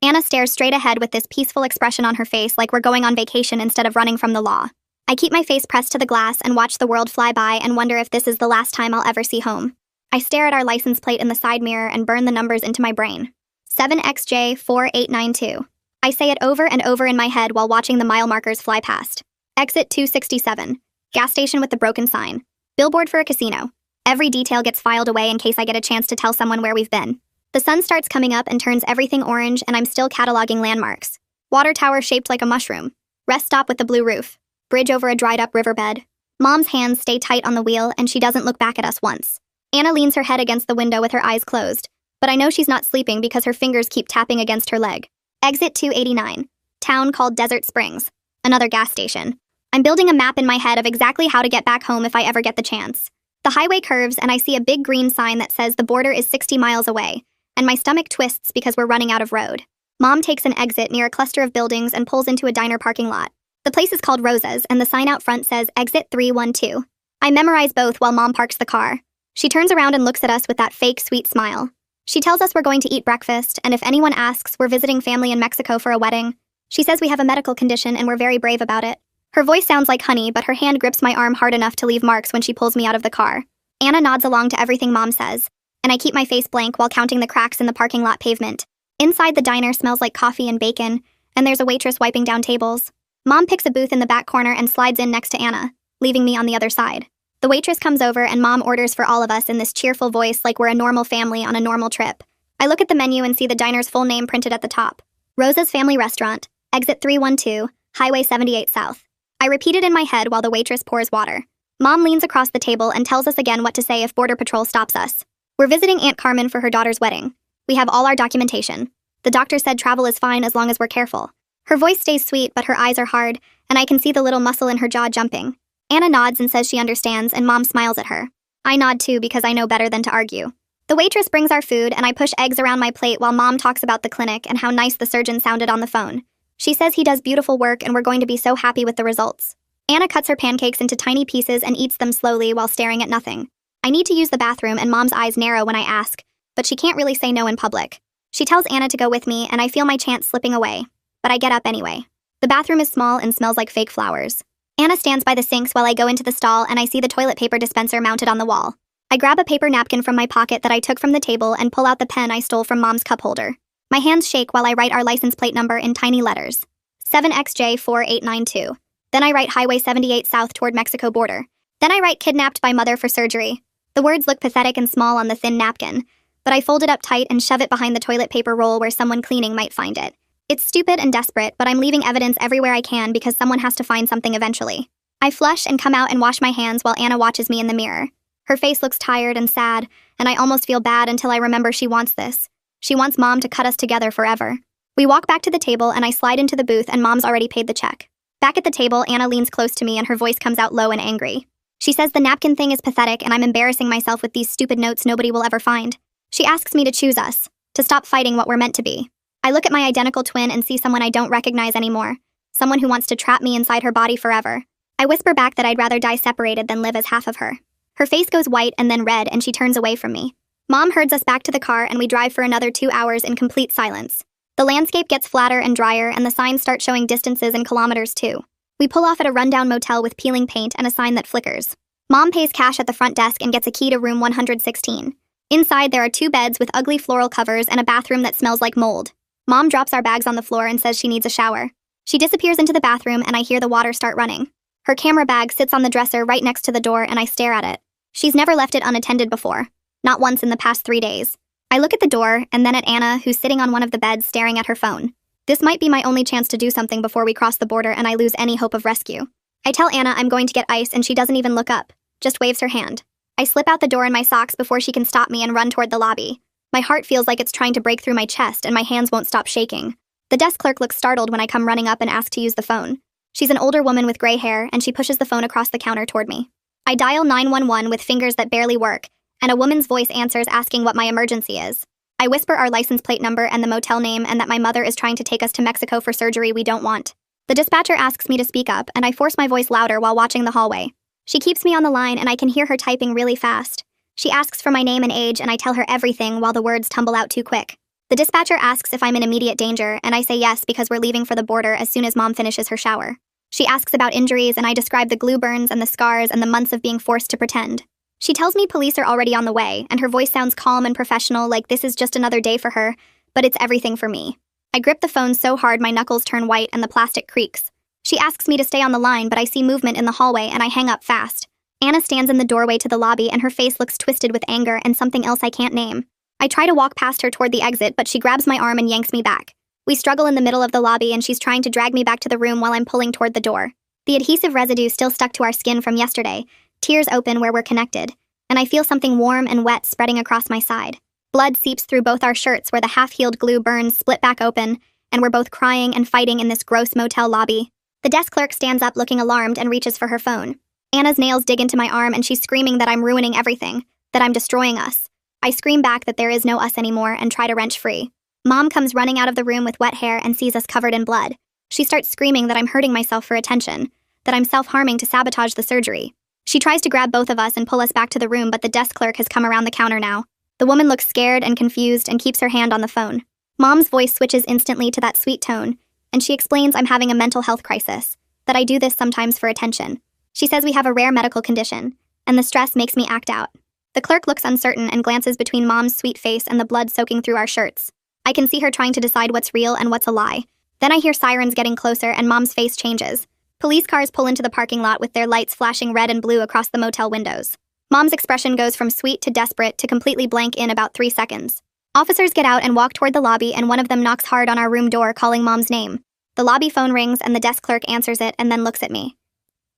Anna stares straight ahead with this peaceful expression on her face like we're going on vacation instead of running from the law. I keep my face pressed to the glass and watch the world fly by and wonder if this is the last time I'll ever see home. I stare at our license plate in the side mirror and burn the numbers into my brain. 7XJ4892. I say it over and over in my head while watching the mile markers fly past. Exit 267. Gas station with the broken sign. Billboard for a casino. Every detail gets filed away in case I get a chance to tell someone where we've been. The sun starts coming up and turns everything orange and I'm still cataloging landmarks. Water tower shaped like a mushroom. Rest stop with the blue roof. Bridge over a dried up riverbed. Mom's hands stay tight on the wheel and she doesn't look back at us once. Anna leans her head against the window with her eyes closed, but I know she's not sleeping because her fingers keep tapping against her leg. Exit 289. Town called Desert Springs. Another gas station. I'm building a map in my head of exactly how to get back home if I ever get the chance. The highway curves and I see a big green sign that says the border is 60 miles away, and my stomach twists because we're running out of road. Mom takes an exit near a cluster of buildings and pulls into a diner parking lot. The place is called Rosa's and the sign out front says Exit 312. I memorize both while Mom parks the car. She turns around and looks at us with that fake sweet smile. She tells us we're going to eat breakfast, and if anyone asks, we're visiting family in Mexico for a wedding. She says we have a medical condition and we're very brave about it. Her voice sounds like honey, but her hand grips my arm hard enough to leave marks when she pulls me out of the car. Anna nods along to everything Mom says, and I keep my face blank while counting the cracks in the parking lot pavement. Inside the diner smells like coffee and bacon, and there's a waitress wiping down tables. Mom picks a booth in the back corner and slides in next to Anna, leaving me on the other side. The waitress comes over and Mom orders for all of us in this cheerful voice like we're a normal family on a normal trip. I look at the menu and see the diner's full name printed at the top. Rosa's Family Restaurant, Exit 312, Highway 78 South. I repeat it in my head while the waitress pours water. Mom leans across the table and tells us again what to say if Border Patrol stops us. We're visiting Aunt Carmen for her daughter's wedding. We have all our documentation. The doctor said travel is fine as long as we're careful. Her voice stays sweet, but her eyes are hard, and I can see the little muscle in her jaw jumping. Anna nods and says she understands, and Mom smiles at her. I nod too because I know better than to argue. The waitress brings our food, and I push eggs around my plate while Mom talks about the clinic and how nice the surgeon sounded on the phone. She says he does beautiful work and we're going to be so happy with the results. Anna cuts her pancakes into tiny pieces and eats them slowly while staring at nothing. I need to use the bathroom and Mom's eyes narrow when I ask, but she can't really say no in public. She tells Anna to go with me and I feel my chance slipping away, but I get up anyway. The bathroom is small and smells like fake flowers. Anna stands by the sinks while I go into the stall and I see the toilet paper dispenser mounted on the wall. I grab a paper napkin from my pocket that I took from the table and pull out the pen I stole from Mom's cup holder. My hands shake while I write our license plate number in tiny letters. 7XJ4892. Then I write Highway 78 South toward Mexico border. Then I write kidnapped by mother for surgery. The words look pathetic and small on the thin napkin, but I fold it up tight and shove it behind the toilet paper roll where someone cleaning might find it. It's stupid and desperate, but I'm leaving evidence everywhere I can because someone has to find something eventually. I flush and come out and wash my hands while Anna watches me in the mirror. Her face looks tired and sad, and I almost feel bad until I remember she wants this. She wants Mom to cut us together forever. We walk back to the table and I slide into the booth and Mom's already paid the check. Back at the table, Anna leans close to me and her voice comes out low and angry. She says the napkin thing is pathetic and I'm embarrassing myself with these stupid notes nobody will ever find. She asks me to choose us, to stop fighting what we're meant to be. I look at my identical twin and see someone I don't recognize anymore, someone who wants to trap me inside her body forever. I whisper back that I'd rather die separated than live as half of her. Her face goes white and then red and she turns away from me. Mom herds us back to the car and we drive for another 2 hours in complete silence. The landscape gets flatter and drier and the signs start showing distances in kilometers too. We pull off at a rundown motel with peeling paint and a sign that flickers. Mom pays cash at the front desk and gets a key to room 116. Inside there are 2 beds with ugly floral covers and a bathroom that smells like mold. Mom drops our bags on the floor and says she needs a shower. She disappears into the bathroom and I hear the water start running. Her camera bag sits on the dresser right next to the door and I stare at it. She's never left it unattended before. Not once in the past 3 days. I look at the door and then at Anna, who's sitting on one of the beds staring at her phone. This might be my only chance to do something before we cross the border and I lose any hope of rescue. I tell Anna I'm going to get ice and she doesn't even look up, just waves her hand. I slip out the door in my socks before she can stop me and run toward the lobby. My heart feels like it's trying to break through my chest and my hands won't stop shaking. The desk clerk looks startled when I come running up and ask to use the phone. She's an older woman with gray hair and she pushes the phone across the counter toward me. I dial 911 with fingers that barely work, and a woman's voice answers asking what my emergency is. I whisper our license plate number and the motel name and that my mother is trying to take us to Mexico for surgery we don't want. The dispatcher asks me to speak up, and I force my voice louder while watching the hallway. She keeps me on the line and I can hear her typing really fast. She asks for my name and age and I tell her everything while the words tumble out too quick. The dispatcher asks if I'm in immediate danger, and I say yes because we're leaving for the border as soon as Mom finishes her shower. She asks about injuries and I describe the glue burns and the scars and the months of being forced to pretend. She tells me police are already on the way, and her voice sounds calm and professional like this is just another day for her, but it's everything for me. I grip the phone so hard my knuckles turn white and the plastic creaks. She asks me to stay on the line, but I see movement in the hallway and I hang up fast. Anna stands in the doorway to the lobby and her face looks twisted with anger and something else I can't name. I try to walk past her toward the exit, but she grabs my arm and yanks me back. We struggle in the middle of the lobby and she's trying to drag me back to the room while I'm pulling toward the door. The adhesive residue still stuck to our skin from yesterday, tears open where we're connected, and I feel something warm and wet spreading across my side. Blood seeps through both our shirts where the half-healed glue burns split back open, and we're both crying and fighting in this gross motel lobby. The desk clerk stands up looking alarmed and reaches for her phone. Anna's nails dig into my arm and she's screaming that I'm ruining everything, that I'm destroying us. I scream back that there is no us anymore and try to wrench free. Mom comes running out of the room with wet hair and sees us covered in blood. She starts screaming that I'm hurting myself for attention, that I'm self-harming to sabotage the surgery. She tries to grab both of us and pull us back to the room, but the desk clerk has come around the counter now. The woman looks scared and confused and keeps her hand on the phone. Mom's voice switches instantly to that sweet tone, and she explains I'm having a mental health crisis, that I do this sometimes for attention. She says we have a rare medical condition, and the stress makes me act out. The clerk looks uncertain and glances between Mom's sweet face and the blood soaking through our shirts. I can see her trying to decide what's real and what's a lie. Then I hear sirens getting closer and Mom's face changes. Police cars pull into the parking lot with their lights flashing red and blue across the motel windows. Mom's expression goes from sweet to desperate to completely blank in about 3 seconds. Officers get out and walk toward the lobby, and one of them knocks hard on our room door, calling Mom's name. The lobby phone rings and the desk clerk answers it and then looks at me.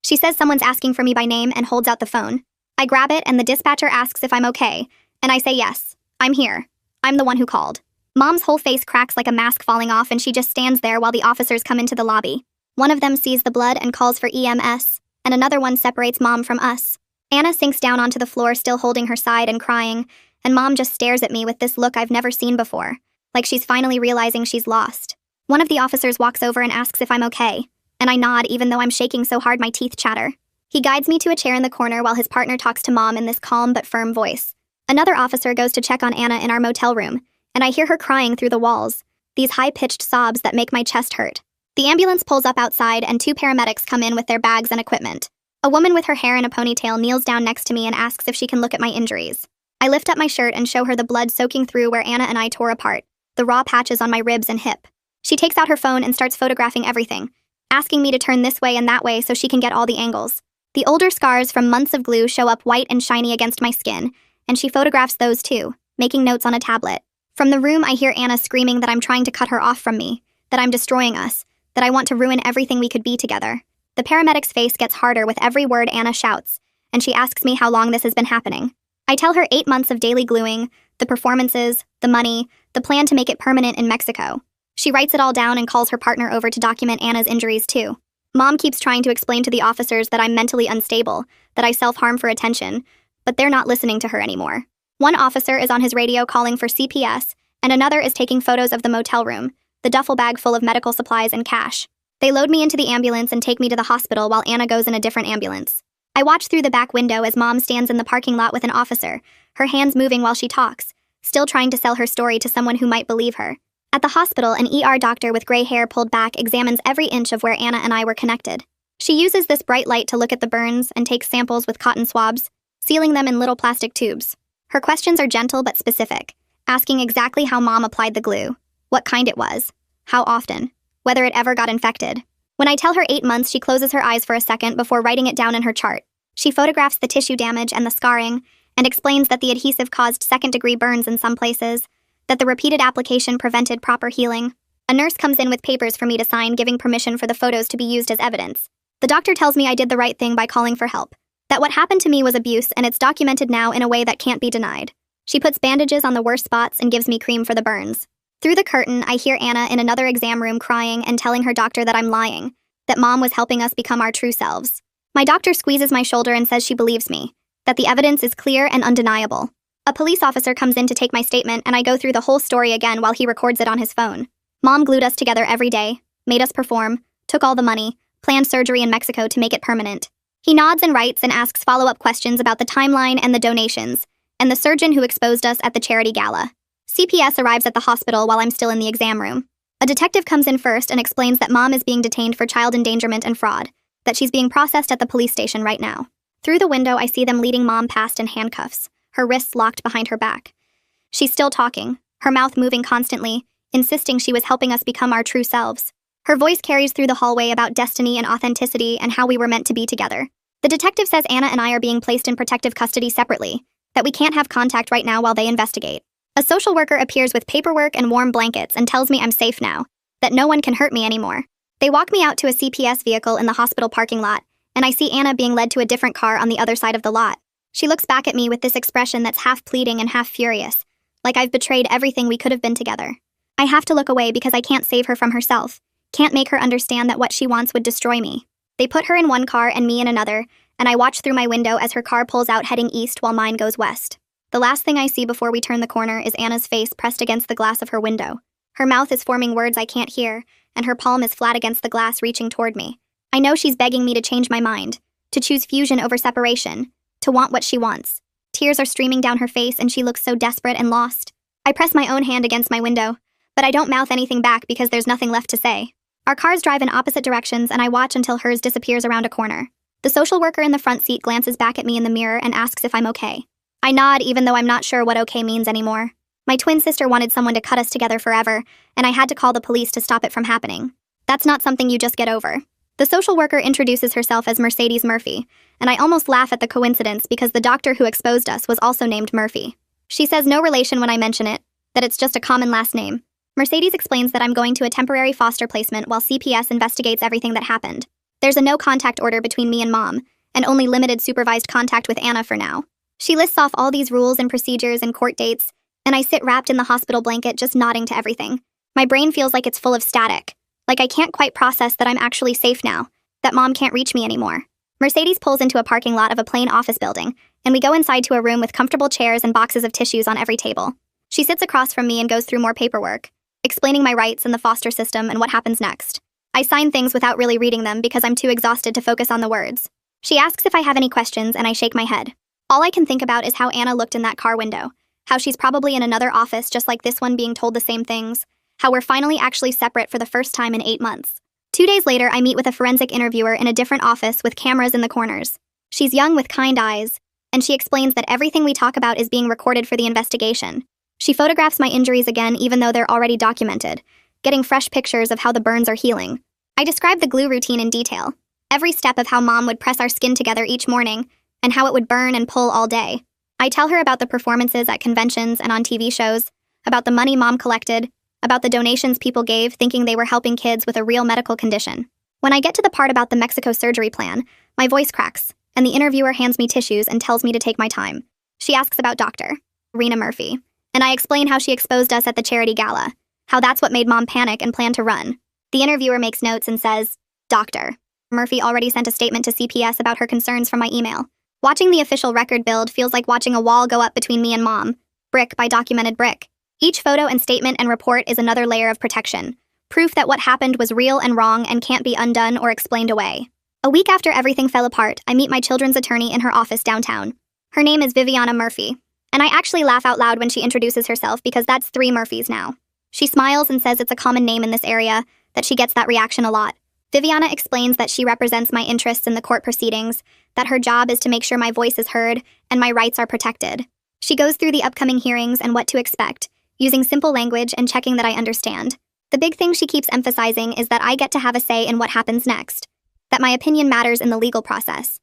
She says someone's asking for me by name and holds out the phone. I grab it and the dispatcher asks if I'm okay, and I say yes, I'm here. I'm the one who called. Mom's whole face cracks like a mask falling off, and she just stands there while the officers come into the lobby. One of them sees the blood and calls for EMS, and another one separates Mom from us. Anna sinks down onto the floor, still holding her side and crying, and Mom just stares at me with this look I've never seen before, like she's finally realizing she's lost. One of the officers walks over and asks if I'm okay, and I nod even though I'm shaking so hard my teeth chatter. He guides me to a chair in the corner while his partner talks to Mom in this calm but firm voice. Another officer goes to check on Anna in our motel room, and I hear her crying through the walls, these high-pitched sobs that make my chest hurt. The ambulance pulls up outside and 2 paramedics come in with their bags and equipment. A woman with her hair in a ponytail kneels down next to me and asks if she can look at my injuries. I lift up my shirt and show her the blood soaking through where Anna and I tore apart, the raw patches on my ribs and hip. She takes out her phone and starts photographing everything, asking me to turn this way and that way so she can get all the angles. The older scars from months of glue show up white and shiny against my skin, and she photographs those too, making notes on a tablet. From the room, I hear Anna screaming that I'm trying to cut her off from me, that I'm destroying us, that I want to ruin everything we could be together. The paramedic's face gets harder with every word Anna shouts, and she asks me how long this has been happening. I tell her 8 months of daily gluing, the performances, the money, the plan to make it permanent in Mexico. She writes it all down and calls her partner over to document Anna's injuries too. Mom keeps trying to explain to the officers that I'm mentally unstable, that I self-harm for attention, but they're not listening to her anymore. One officer is on his radio calling for CPS, and another is taking photos of the motel room, the duffel bag full of medical supplies and cash. They load me into the ambulance and take me to the hospital while Anna goes in a different ambulance. I watch through the back window as Mom stands in the parking lot with an officer, her hands moving while she talks, still trying to sell her story to someone who might believe her. At the hospital, an ER doctor with gray hair pulled back examines every inch of where Anna and I were connected. She uses this bright light to look at the burns and takes samples with cotton swabs, sealing them in little plastic tubes. Her questions are gentle but specific, asking exactly how Mom applied the glue, what kind it was, how often, whether it ever got infected. When I tell her 8 months, she closes her eyes for a second before writing it down in her chart. She photographs the tissue damage and the scarring, and explains that the adhesive caused second-degree burns in some places, that the repeated application prevented proper healing. A nurse comes in with papers for me to sign, giving permission for the photos to be used as evidence. The doctor tells me I did the right thing by calling for help, that what happened to me was abuse, and it's documented now in a way that can't be denied. She puts bandages on the worst spots and gives me cream for the burns. Through the curtain, I hear Anna in another exam room crying and telling her doctor that I'm lying, that Mom was helping us become our true selves. My doctor squeezes my shoulder and says she believes me, that the evidence is clear and undeniable. A police officer comes in to take my statement, and I go through the whole story again while he records it on his phone. Mom glued us together every day, made us perform, took all the money, planned surgery in Mexico to make it permanent. He nods and writes and asks follow-up questions about the timeline and the donations, and the surgeon who exposed us at the charity gala. CPS arrives at the hospital while I'm still in the exam room. A detective comes in first and explains that Mom is being detained for child endangerment and fraud, that she's being processed at the police station right now. Through the window, I see them leading Mom past in handcuffs, her wrists locked behind her back. She's still talking, her mouth moving constantly, insisting she was helping us become our true selves. Her voice carries through the hallway about destiny and authenticity and how we were meant to be together. The detective says Anna and I are being placed in protective custody separately, that we can't have contact right now while they investigate. A social worker appears with paperwork and warm blankets and tells me I'm safe now, that no one can hurt me anymore. They walk me out to a CPS vehicle in the hospital parking lot, and I see Anna being led to a different car on the other side of the lot. She looks back at me with this expression that's half pleading and half furious, like I've betrayed everything we could have been together. I have to look away because I can't save her from herself, can't make her understand that what she wants would destroy me. They put her in one car and me in another, and I watch through my window as her car pulls out heading east while mine goes west. The last thing I see before we turn the corner is Anna's face pressed against the glass of her window. Her mouth is forming words I can't hear, and her palm is flat against the glass reaching toward me. I know she's begging me to change my mind, to choose fusion over separation, to want what she wants. Tears are streaming down her face and she looks so desperate and lost. I press my own hand against my window, but I don't mouth anything back because there's nothing left to say. Our cars drive in opposite directions and I watch until hers disappears around a corner. The social worker in the front seat glances back at me in the mirror and asks if I'm okay. I nod even though I'm not sure what okay means anymore. My twin sister wanted someone to cut us together forever, and I had to call the police to stop it from happening. That's not something you just get over. The social worker introduces herself as Mercedes Murphy, and I almost laugh at the coincidence because the doctor who exposed us was also named Murphy. She says no relation when I mention it, that it's just a common last name. Mercedes explains that I'm going to a temporary foster placement while CPS investigates everything that happened. There's a no-contact order between me and Mom, and only limited supervised contact with Anna for now. She lists off all these rules and procedures and court dates, and I sit wrapped in the hospital blanket just nodding to everything. My brain feels like it's full of static, like I can't quite process that I'm actually safe now, that Mom can't reach me anymore. Mercedes pulls into a parking lot of a plain office building, and we go inside to a room with comfortable chairs and boxes of tissues on every table. She sits across from me and goes through more paperwork, explaining my rights and the foster system and what happens next. I sign things without really reading them because I'm too exhausted to focus on the words. She asks if I have any questions, and I shake my head. All I can think about is how Anna looked in that car window, how she's probably in another office just like this one being told the same things, how we're finally actually separate for the first time in 8 months. 2 days later, I meet with a forensic interviewer in a different office with cameras in the corners. She's young with kind eyes, and she explains that everything we talk about is being recorded for the investigation. She photographs my injuries again even though they're already documented, getting fresh pictures of how the burns are healing. I describe the glue routine in detail, every step of how Mom would press our skin together each morning, and how it would burn and pull all day. I tell her about the performances at conventions and on TV shows, about the money Mom collected, about the donations people gave thinking they were helping kids with a real medical condition. When I get to the part about the Mexico surgery plan, my voice cracks, and the interviewer hands me tissues and tells me to take my time. She asks about Dr. Rena Murphy, and I explain how she exposed us at the charity gala, how that's what made Mom panic and plan to run. The interviewer makes notes and says, Dr. Murphy already sent a statement to CPS about her concerns from my email. Watching the official record build feels like watching a wall go up between me and Mom, brick by documented brick. Each photo and statement and report is another layer of protection, proof that what happened was real and wrong and can't be undone or explained away. A week after everything fell apart, I meet my children's attorney in her office downtown. Her name is Viviana Murphy, and I actually laugh out loud when she introduces herself because that's 3 Murphys now. She smiles and says it's a common name in this area, that she gets that reaction a lot. Viviana explains that she represents my interests in the court proceedings, that her job is to make sure my voice is heard and my rights are protected. She goes through the upcoming hearings and what to expect, using simple language and checking that I understand. The big thing she keeps emphasizing is that I get to have a say in what happens next, that my opinion matters in the legal process.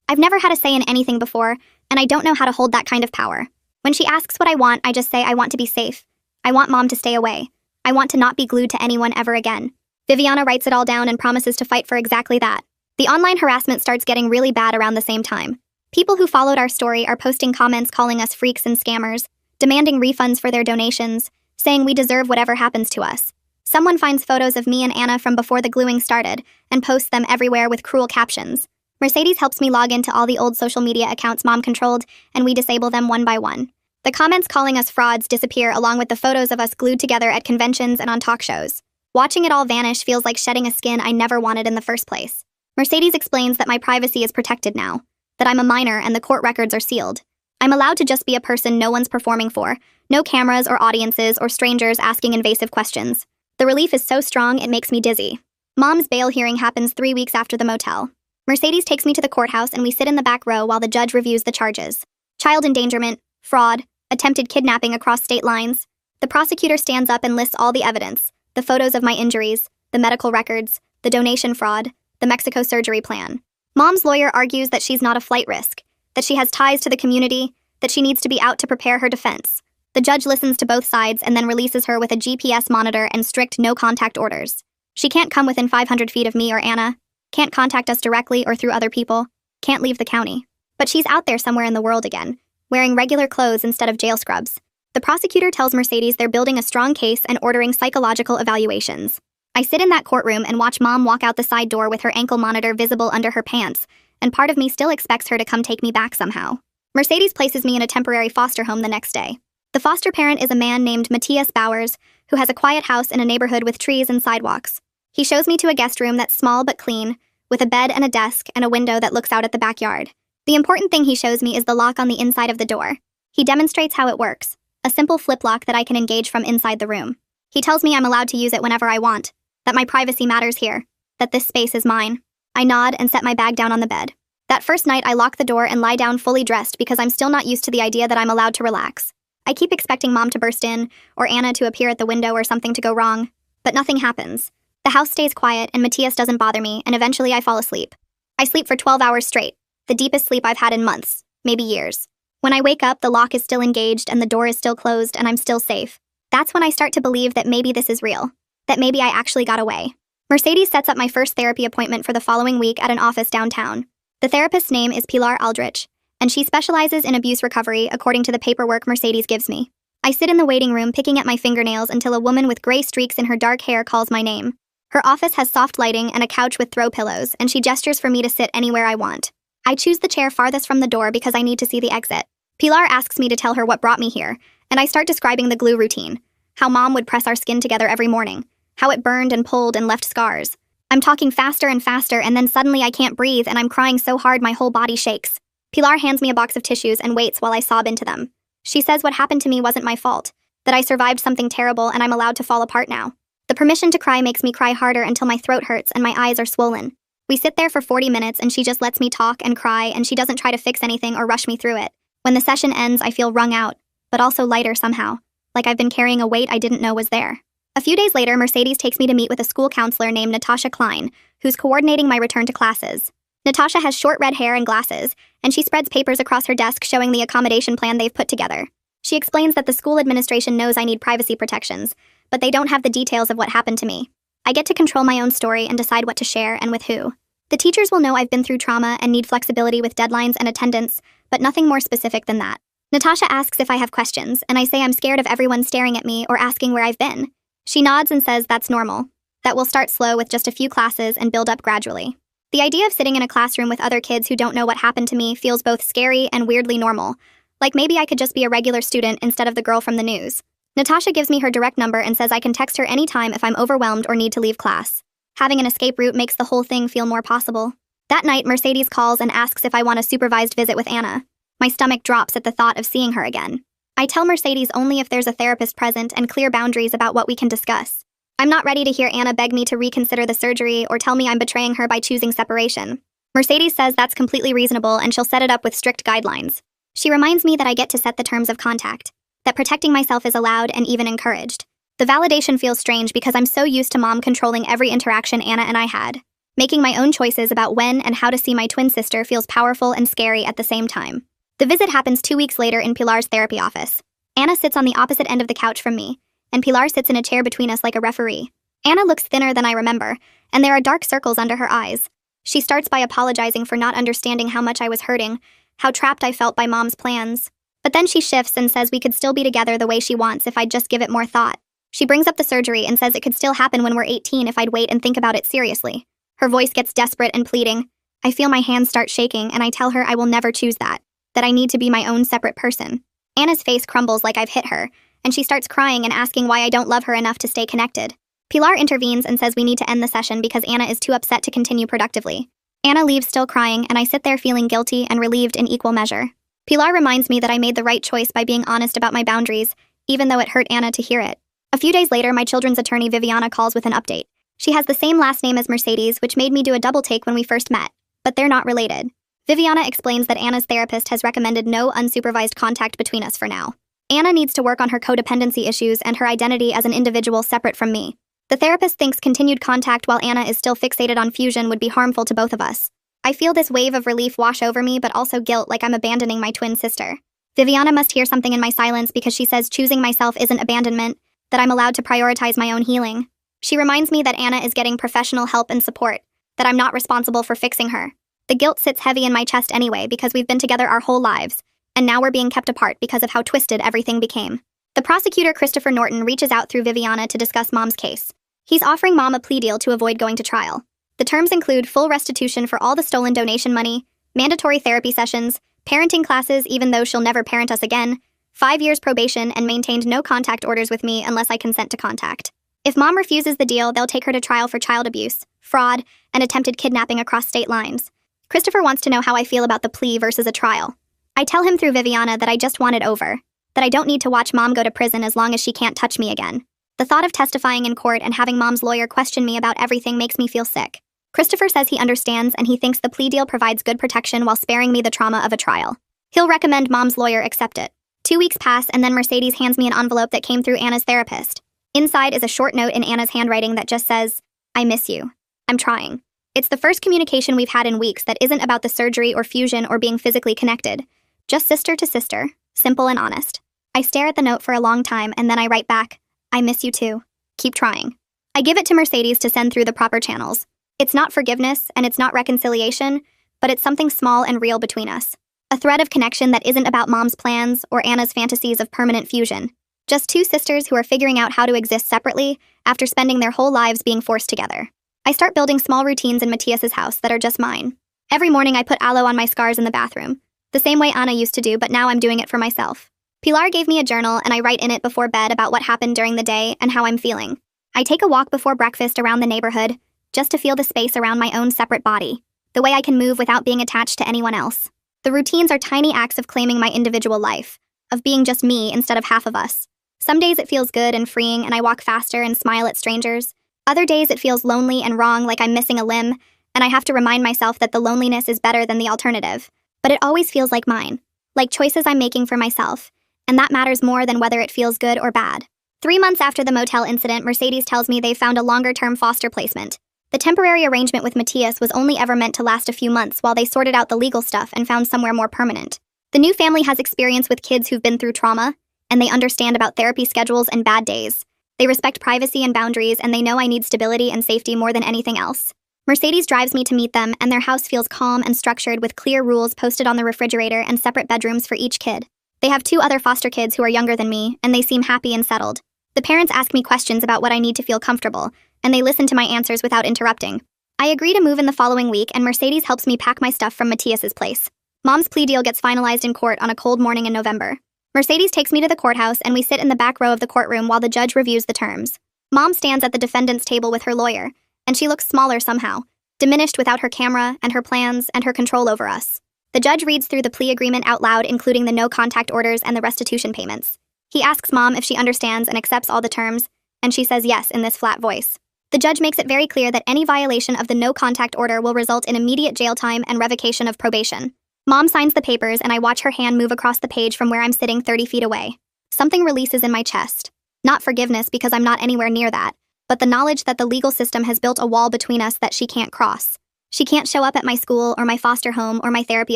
I've never had a say in anything before, and I don't know how to hold that kind of power. When she asks what I want, I just say I want to be safe. I want Mom to stay away. I want to not be glued to anyone ever again. Viviana writes it all down and promises to fight for exactly that. The online harassment starts getting really bad around the same time. People who followed our story are posting comments calling us freaks and scammers, demanding refunds for their donations, saying we deserve whatever happens to us. Someone finds photos of me and Anna from before the gluing started and posts them everywhere with cruel captions. Mercedes helps me log into all the old social media accounts Mom controlled, and we disable them one by one. The comments calling us frauds disappear along with the photos of us glued together at conventions and on talk shows. Watching it all vanish feels like shedding a skin I never wanted in the first place. Mercedes explains that my privacy is protected now, that I'm a minor and the court records are sealed. I'm allowed to just be a person no one's performing for, no cameras or audiences or strangers asking invasive questions. The relief is so strong it makes me dizzy. Mom's bail hearing happens 3 weeks after the motel. Mercedes takes me to the courthouse and we sit in the back row while the judge reviews the charges. Child endangerment, fraud, attempted kidnapping across state lines. The prosecutor stands up and lists all the evidence, the photos of my injuries, the medical records, the donation fraud, the Mexico surgery plan. Mom's lawyer argues that she's not a flight risk, that she has ties to the community, that she needs to be out to prepare her defense. The judge listens to both sides and then releases her with a GPS monitor and strict no-contact orders. She can't come within 500 feet of me or Anna, can't contact us directly or through other people, can't leave the county. But she's out there somewhere in the world again, wearing regular clothes instead of jail scrubs. The prosecutor tells Mercedes they're building a strong case and ordering psychological evaluations. I sit in that courtroom and watch Mom walk out the side door with her ankle monitor visible under her pants, and part of me still expects her to come take me back somehow. Mercedes places me in a temporary foster home the next day. The foster parent is a man named Matthias Bowers, who has a quiet house in a neighborhood with trees and sidewalks. He shows me to a guest room that's small but clean, with a bed and a desk and a window that looks out at the backyard. The important thing he shows me is the lock on the inside of the door. He demonstrates how it works, a simple flip lock that I can engage from inside the room. He tells me I'm allowed to use it whenever I want, that my privacy matters here, that this space is mine. I nod and set my bag down on the bed. That first night, I lock the door and lie down fully dressed because I'm still not used to the idea that I'm allowed to relax. I keep expecting Mom to burst in, or Anna to appear at the window or something to go wrong, but nothing happens. The house stays quiet and Matthias doesn't bother me, and eventually I fall asleep. I sleep for 12 hours straight, the deepest sleep I've had in months, maybe years. When I wake up, the lock is still engaged and the door is still closed and I'm still safe. That's when I start to believe that maybe this is real, that maybe I actually got away. Mercedes sets up my first therapy appointment for the following week at an office downtown. The therapist's name is Pilar Aldrich, and she specializes in abuse recovery according to the paperwork Mercedes gives me. I sit in the waiting room picking at my fingernails until a woman with gray streaks in her dark hair calls my name. Her office has soft lighting and a couch with throw pillows, and she gestures for me to sit anywhere I want. I choose the chair farthest from the door because I need to see the exit. Pilar asks me to tell her what brought me here, and I start describing the glue routine, how Mom would press our skin together every morning, how it burned and pulled and left scars. I'm talking faster and faster, and then suddenly I can't breathe and I'm crying so hard my whole body shakes. Pilar hands me a box of tissues and waits while I sob into them. She says what happened to me wasn't my fault, that I survived something terrible and I'm allowed to fall apart now. The permission to cry makes me cry harder until my throat hurts and my eyes are swollen. We sit there for 40 minutes and she just lets me talk and cry, and she doesn't try to fix anything or rush me through it. When the session ends, I feel wrung out, but also lighter somehow, like I've been carrying a weight I didn't know was there. A few days later, Mercedes takes me to meet with a school counselor named Natasha Klein, who's coordinating my return to classes. Natasha has short red hair and glasses, and she spreads papers across her desk showing the accommodation plan they've put together. She explains that the school administration knows I need privacy protections, but they don't have the details of what happened to me. I get to control my own story and decide what to share and with who. The teachers will know I've been through trauma and need flexibility with deadlines and attendance, but nothing more specific than that. Natasha asks if I have questions, and I say I'm scared of everyone staring at me or asking where I've been. She nods and says that's normal, that we'll start slow with just a few classes and build up gradually. The idea of sitting in a classroom with other kids who don't know what happened to me feels both scary and weirdly normal, like maybe I could just be a regular student instead of the girl from the news. Natasha gives me her direct number and says I can text her anytime if I'm overwhelmed or need to leave class. Having an escape route makes the whole thing feel more possible. That night, Mercedes calls and asks if I want a supervised visit with Anna. My stomach drops at the thought of seeing her again. I tell Mercedes only if there's a therapist present and clear boundaries about what we can discuss. I'm not ready to hear Anna beg me to reconsider the surgery or tell me I'm betraying her by choosing separation. Mercedes says that's completely reasonable and she'll set it up with strict guidelines. She reminds me that I get to set the terms of contact, that protecting myself is allowed and even encouraged. The validation feels strange because I'm so used to Mom controlling every interaction Anna and I had. Making my own choices about when and how to see my twin sister feels powerful and scary at the same time. The visit happens 2 weeks later in Pilar's therapy office. Anna sits on the opposite end of the couch from me, and Pilar sits in a chair between us like a referee. Anna looks thinner than I remember, and there are dark circles under her eyes. She starts by apologizing for not understanding how much I was hurting, how trapped I felt by Mom's plans. But then she shifts and says we could still be together the way she wants if I'd just give it more thought. She brings up the surgery and says it could still happen when we're 18 if I'd wait and think about it seriously. Her voice gets desperate and pleading. I feel my hands start shaking, and I tell her I will never choose that I need to be my own separate person. Anna's face crumbles like I've hit her, and she starts crying and asking why I don't love her enough to stay connected. Pilar intervenes and says we need to end the session because Anna is too upset to continue productively. Anna leaves still crying, and I sit there feeling guilty and relieved in equal measure. Pilar reminds me that I made the right choice by being honest about my boundaries, even though it hurt Anna to hear it. A few days later, my children's attorney Viviana calls with an update. She has the same last name as Mercedes, which made me do a double take when we first met, but they're not related. Viviana explains that Anna's therapist has recommended no unsupervised contact between us for now. Anna needs to work on her codependency issues and her identity as an individual separate from me. The therapist thinks continued contact while Anna is still fixated on fusion would be harmful to both of us. I feel this wave of relief wash over me, but also guilt like I'm abandoning my twin sister. Viviana must hear something in my silence because she says choosing myself isn't abandonment, that I'm allowed to prioritize my own healing. She reminds me that Anna is getting professional help and support, that I'm not responsible for fixing her. The guilt sits heavy in my chest anyway because we've been together our whole lives, and now we're being kept apart because of how twisted everything became. The prosecutor, Christopher Norton, reaches out through Viviana to discuss Mom's case. He's offering Mom a plea deal to avoid going to trial. The terms include full restitution for all the stolen donation money, mandatory therapy sessions, parenting classes even though she'll never parent us again, 5 years probation, and maintained no contact orders with me unless I consent to contact. If Mom refuses the deal, they'll take her to trial for child abuse, fraud, and attempted kidnapping across state lines. Christopher wants to know how I feel about the plea versus a trial. I tell him through Viviana that I just want it over, that I don't need to watch Mom go to prison as long as she can't touch me again. The thought of testifying in court and having Mom's lawyer question me about everything makes me feel sick. Christopher says he understands and he thinks the plea deal provides good protection while sparing me the trauma of a trial. He'll recommend Mom's lawyer accept it. 2 weeks pass, and then Mercedes hands me an envelope that came through Anna's therapist. Inside is a short note in Anna's handwriting that just says, "I miss you. I'm trying." It's the first communication we've had in weeks that isn't about the surgery or fusion or being physically connected. Just sister to sister, simple and honest. I stare at the note for a long time, and then I write back, "I miss you too. Keep trying." I give it to Mercedes to send through the proper channels. It's not forgiveness, and it's not reconciliation, but it's something small and real between us. A thread of connection that isn't about Mom's plans or Anna's fantasies of permanent fusion. Just two sisters who are figuring out how to exist separately after spending their whole lives being forced together. I start building small routines in Matthias's house that are just mine. Every morning I put aloe on my scars in the bathroom, the same way Anna used to do, but now I'm doing it for myself. Pilar gave me a journal, and I write in it before bed about what happened during the day and how I'm feeling. I take a walk before breakfast around the neighborhood, just to feel the space around my own separate body, the way I can move without being attached to anyone else. The routines are tiny acts of claiming my individual life, of being just me instead of half of us. Some days it feels good and freeing, and I walk faster and smile at strangers. Other days it feels lonely and wrong, like I'm missing a limb, and I have to remind myself that the loneliness is better than the alternative. But it always feels like mine, like choices I'm making for myself, and that matters more than whether it feels good or bad. 3 months after the motel incident, Mercedes tells me they've found a longer-term foster placement. The temporary arrangement with Matthias was only ever meant to last a few months while they sorted out the legal stuff and found somewhere more permanent. The new family has experience with kids who've been through trauma, and they understand about therapy schedules and bad days. They respect privacy and boundaries, and they know I need stability and safety more than anything else. Mercedes drives me to meet them, and their house feels calm and structured with clear rules posted on the refrigerator and separate bedrooms for each kid. They have 2 other foster kids who are younger than me, and they seem happy and settled. The parents ask me questions about what I need to feel comfortable, and they listen to my answers without interrupting. I agree to move in the following week, and Mercedes helps me pack my stuff from Matthias's place. Mom's plea deal gets finalized in court on a cold morning in November. Mercedes takes me to the courthouse, and we sit in the back row of the courtroom while the judge reviews the terms. Mom stands at the defendant's table with her lawyer, and she looks smaller somehow, diminished without her camera and her plans and her control over us. The judge reads through the plea agreement out loud, including the no-contact orders and the restitution payments. He asks Mom if she understands and accepts all the terms, and she says yes in this flat voice. The judge makes it very clear that any violation of the no-contact order will result in immediate jail time and revocation of probation. Mom signs the papers, and I watch her hand move across the page from where I'm sitting 30 feet away. Something releases in my chest. Not forgiveness, because I'm not anywhere near that, but the knowledge that the legal system has built a wall between us that she can't cross. She can't show up at my school or my foster home or my therapy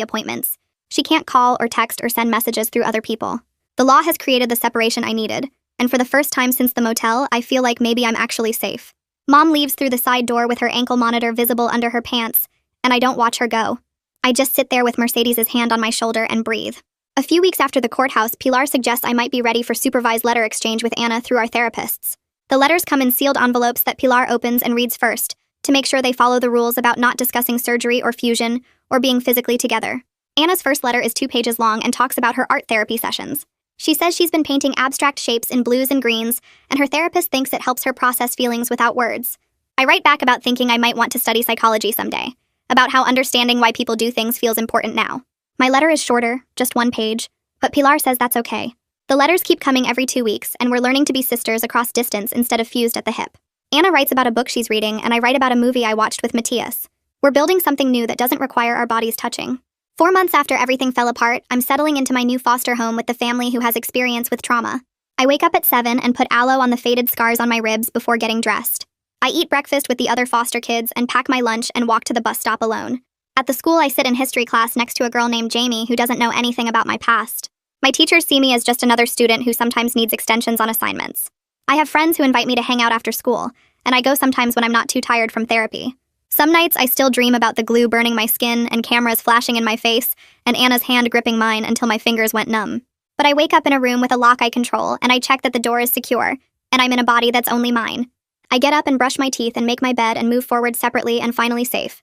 appointments. She can't call or text or send messages through other people. The law has created the separation I needed, and for the first time since the motel, I feel like maybe I'm actually safe. Mom leaves through the side door with her ankle monitor visible under her pants, and I don't watch her go. I just sit there with Mercedes' hand on my shoulder and breathe. A few weeks after the courthouse, Pilar suggests I might be ready for supervised letter exchange with Anna through our therapists. The letters come in sealed envelopes that Pilar opens and reads first, to make sure they follow the rules about not discussing surgery or fusion or being physically together. Anna's first letter is 2 pages long and talks about her art therapy sessions. She says she's been painting abstract shapes in blues and greens, and her therapist thinks it helps her process feelings without words. I write back about thinking I might want to study psychology someday, about how understanding why people do things feels important now. My letter is shorter, just 1 page, but Pilar says that's okay. The letters keep coming every 2 weeks, and we're learning to be sisters across distance instead of fused at the hip. Anna writes about a book she's reading, and I write about a movie I watched with Matthias. We're building something new that doesn't require our bodies touching. 4 months after everything fell apart, I'm settling into my new foster home with the family who has experience with trauma. I wake up at 7 and put aloe on the faded scars on my ribs before getting dressed. I eat breakfast with the other foster kids and pack my lunch and walk to the bus stop alone. At the school, I sit in history class next to a girl named Jamie who doesn't know anything about my past. My teachers see me as just another student who sometimes needs extensions on assignments. I have friends who invite me to hang out after school, and I go sometimes when I'm not too tired from therapy. Some nights I still dream about the glue burning my skin and cameras flashing in my face and Anna's hand gripping mine until my fingers went numb. But I wake up in a room with a lock I control, and I check that the door is secure, and I'm in a body that's only mine. I get up and brush my teeth and make my bed and move forward separately and finally safe.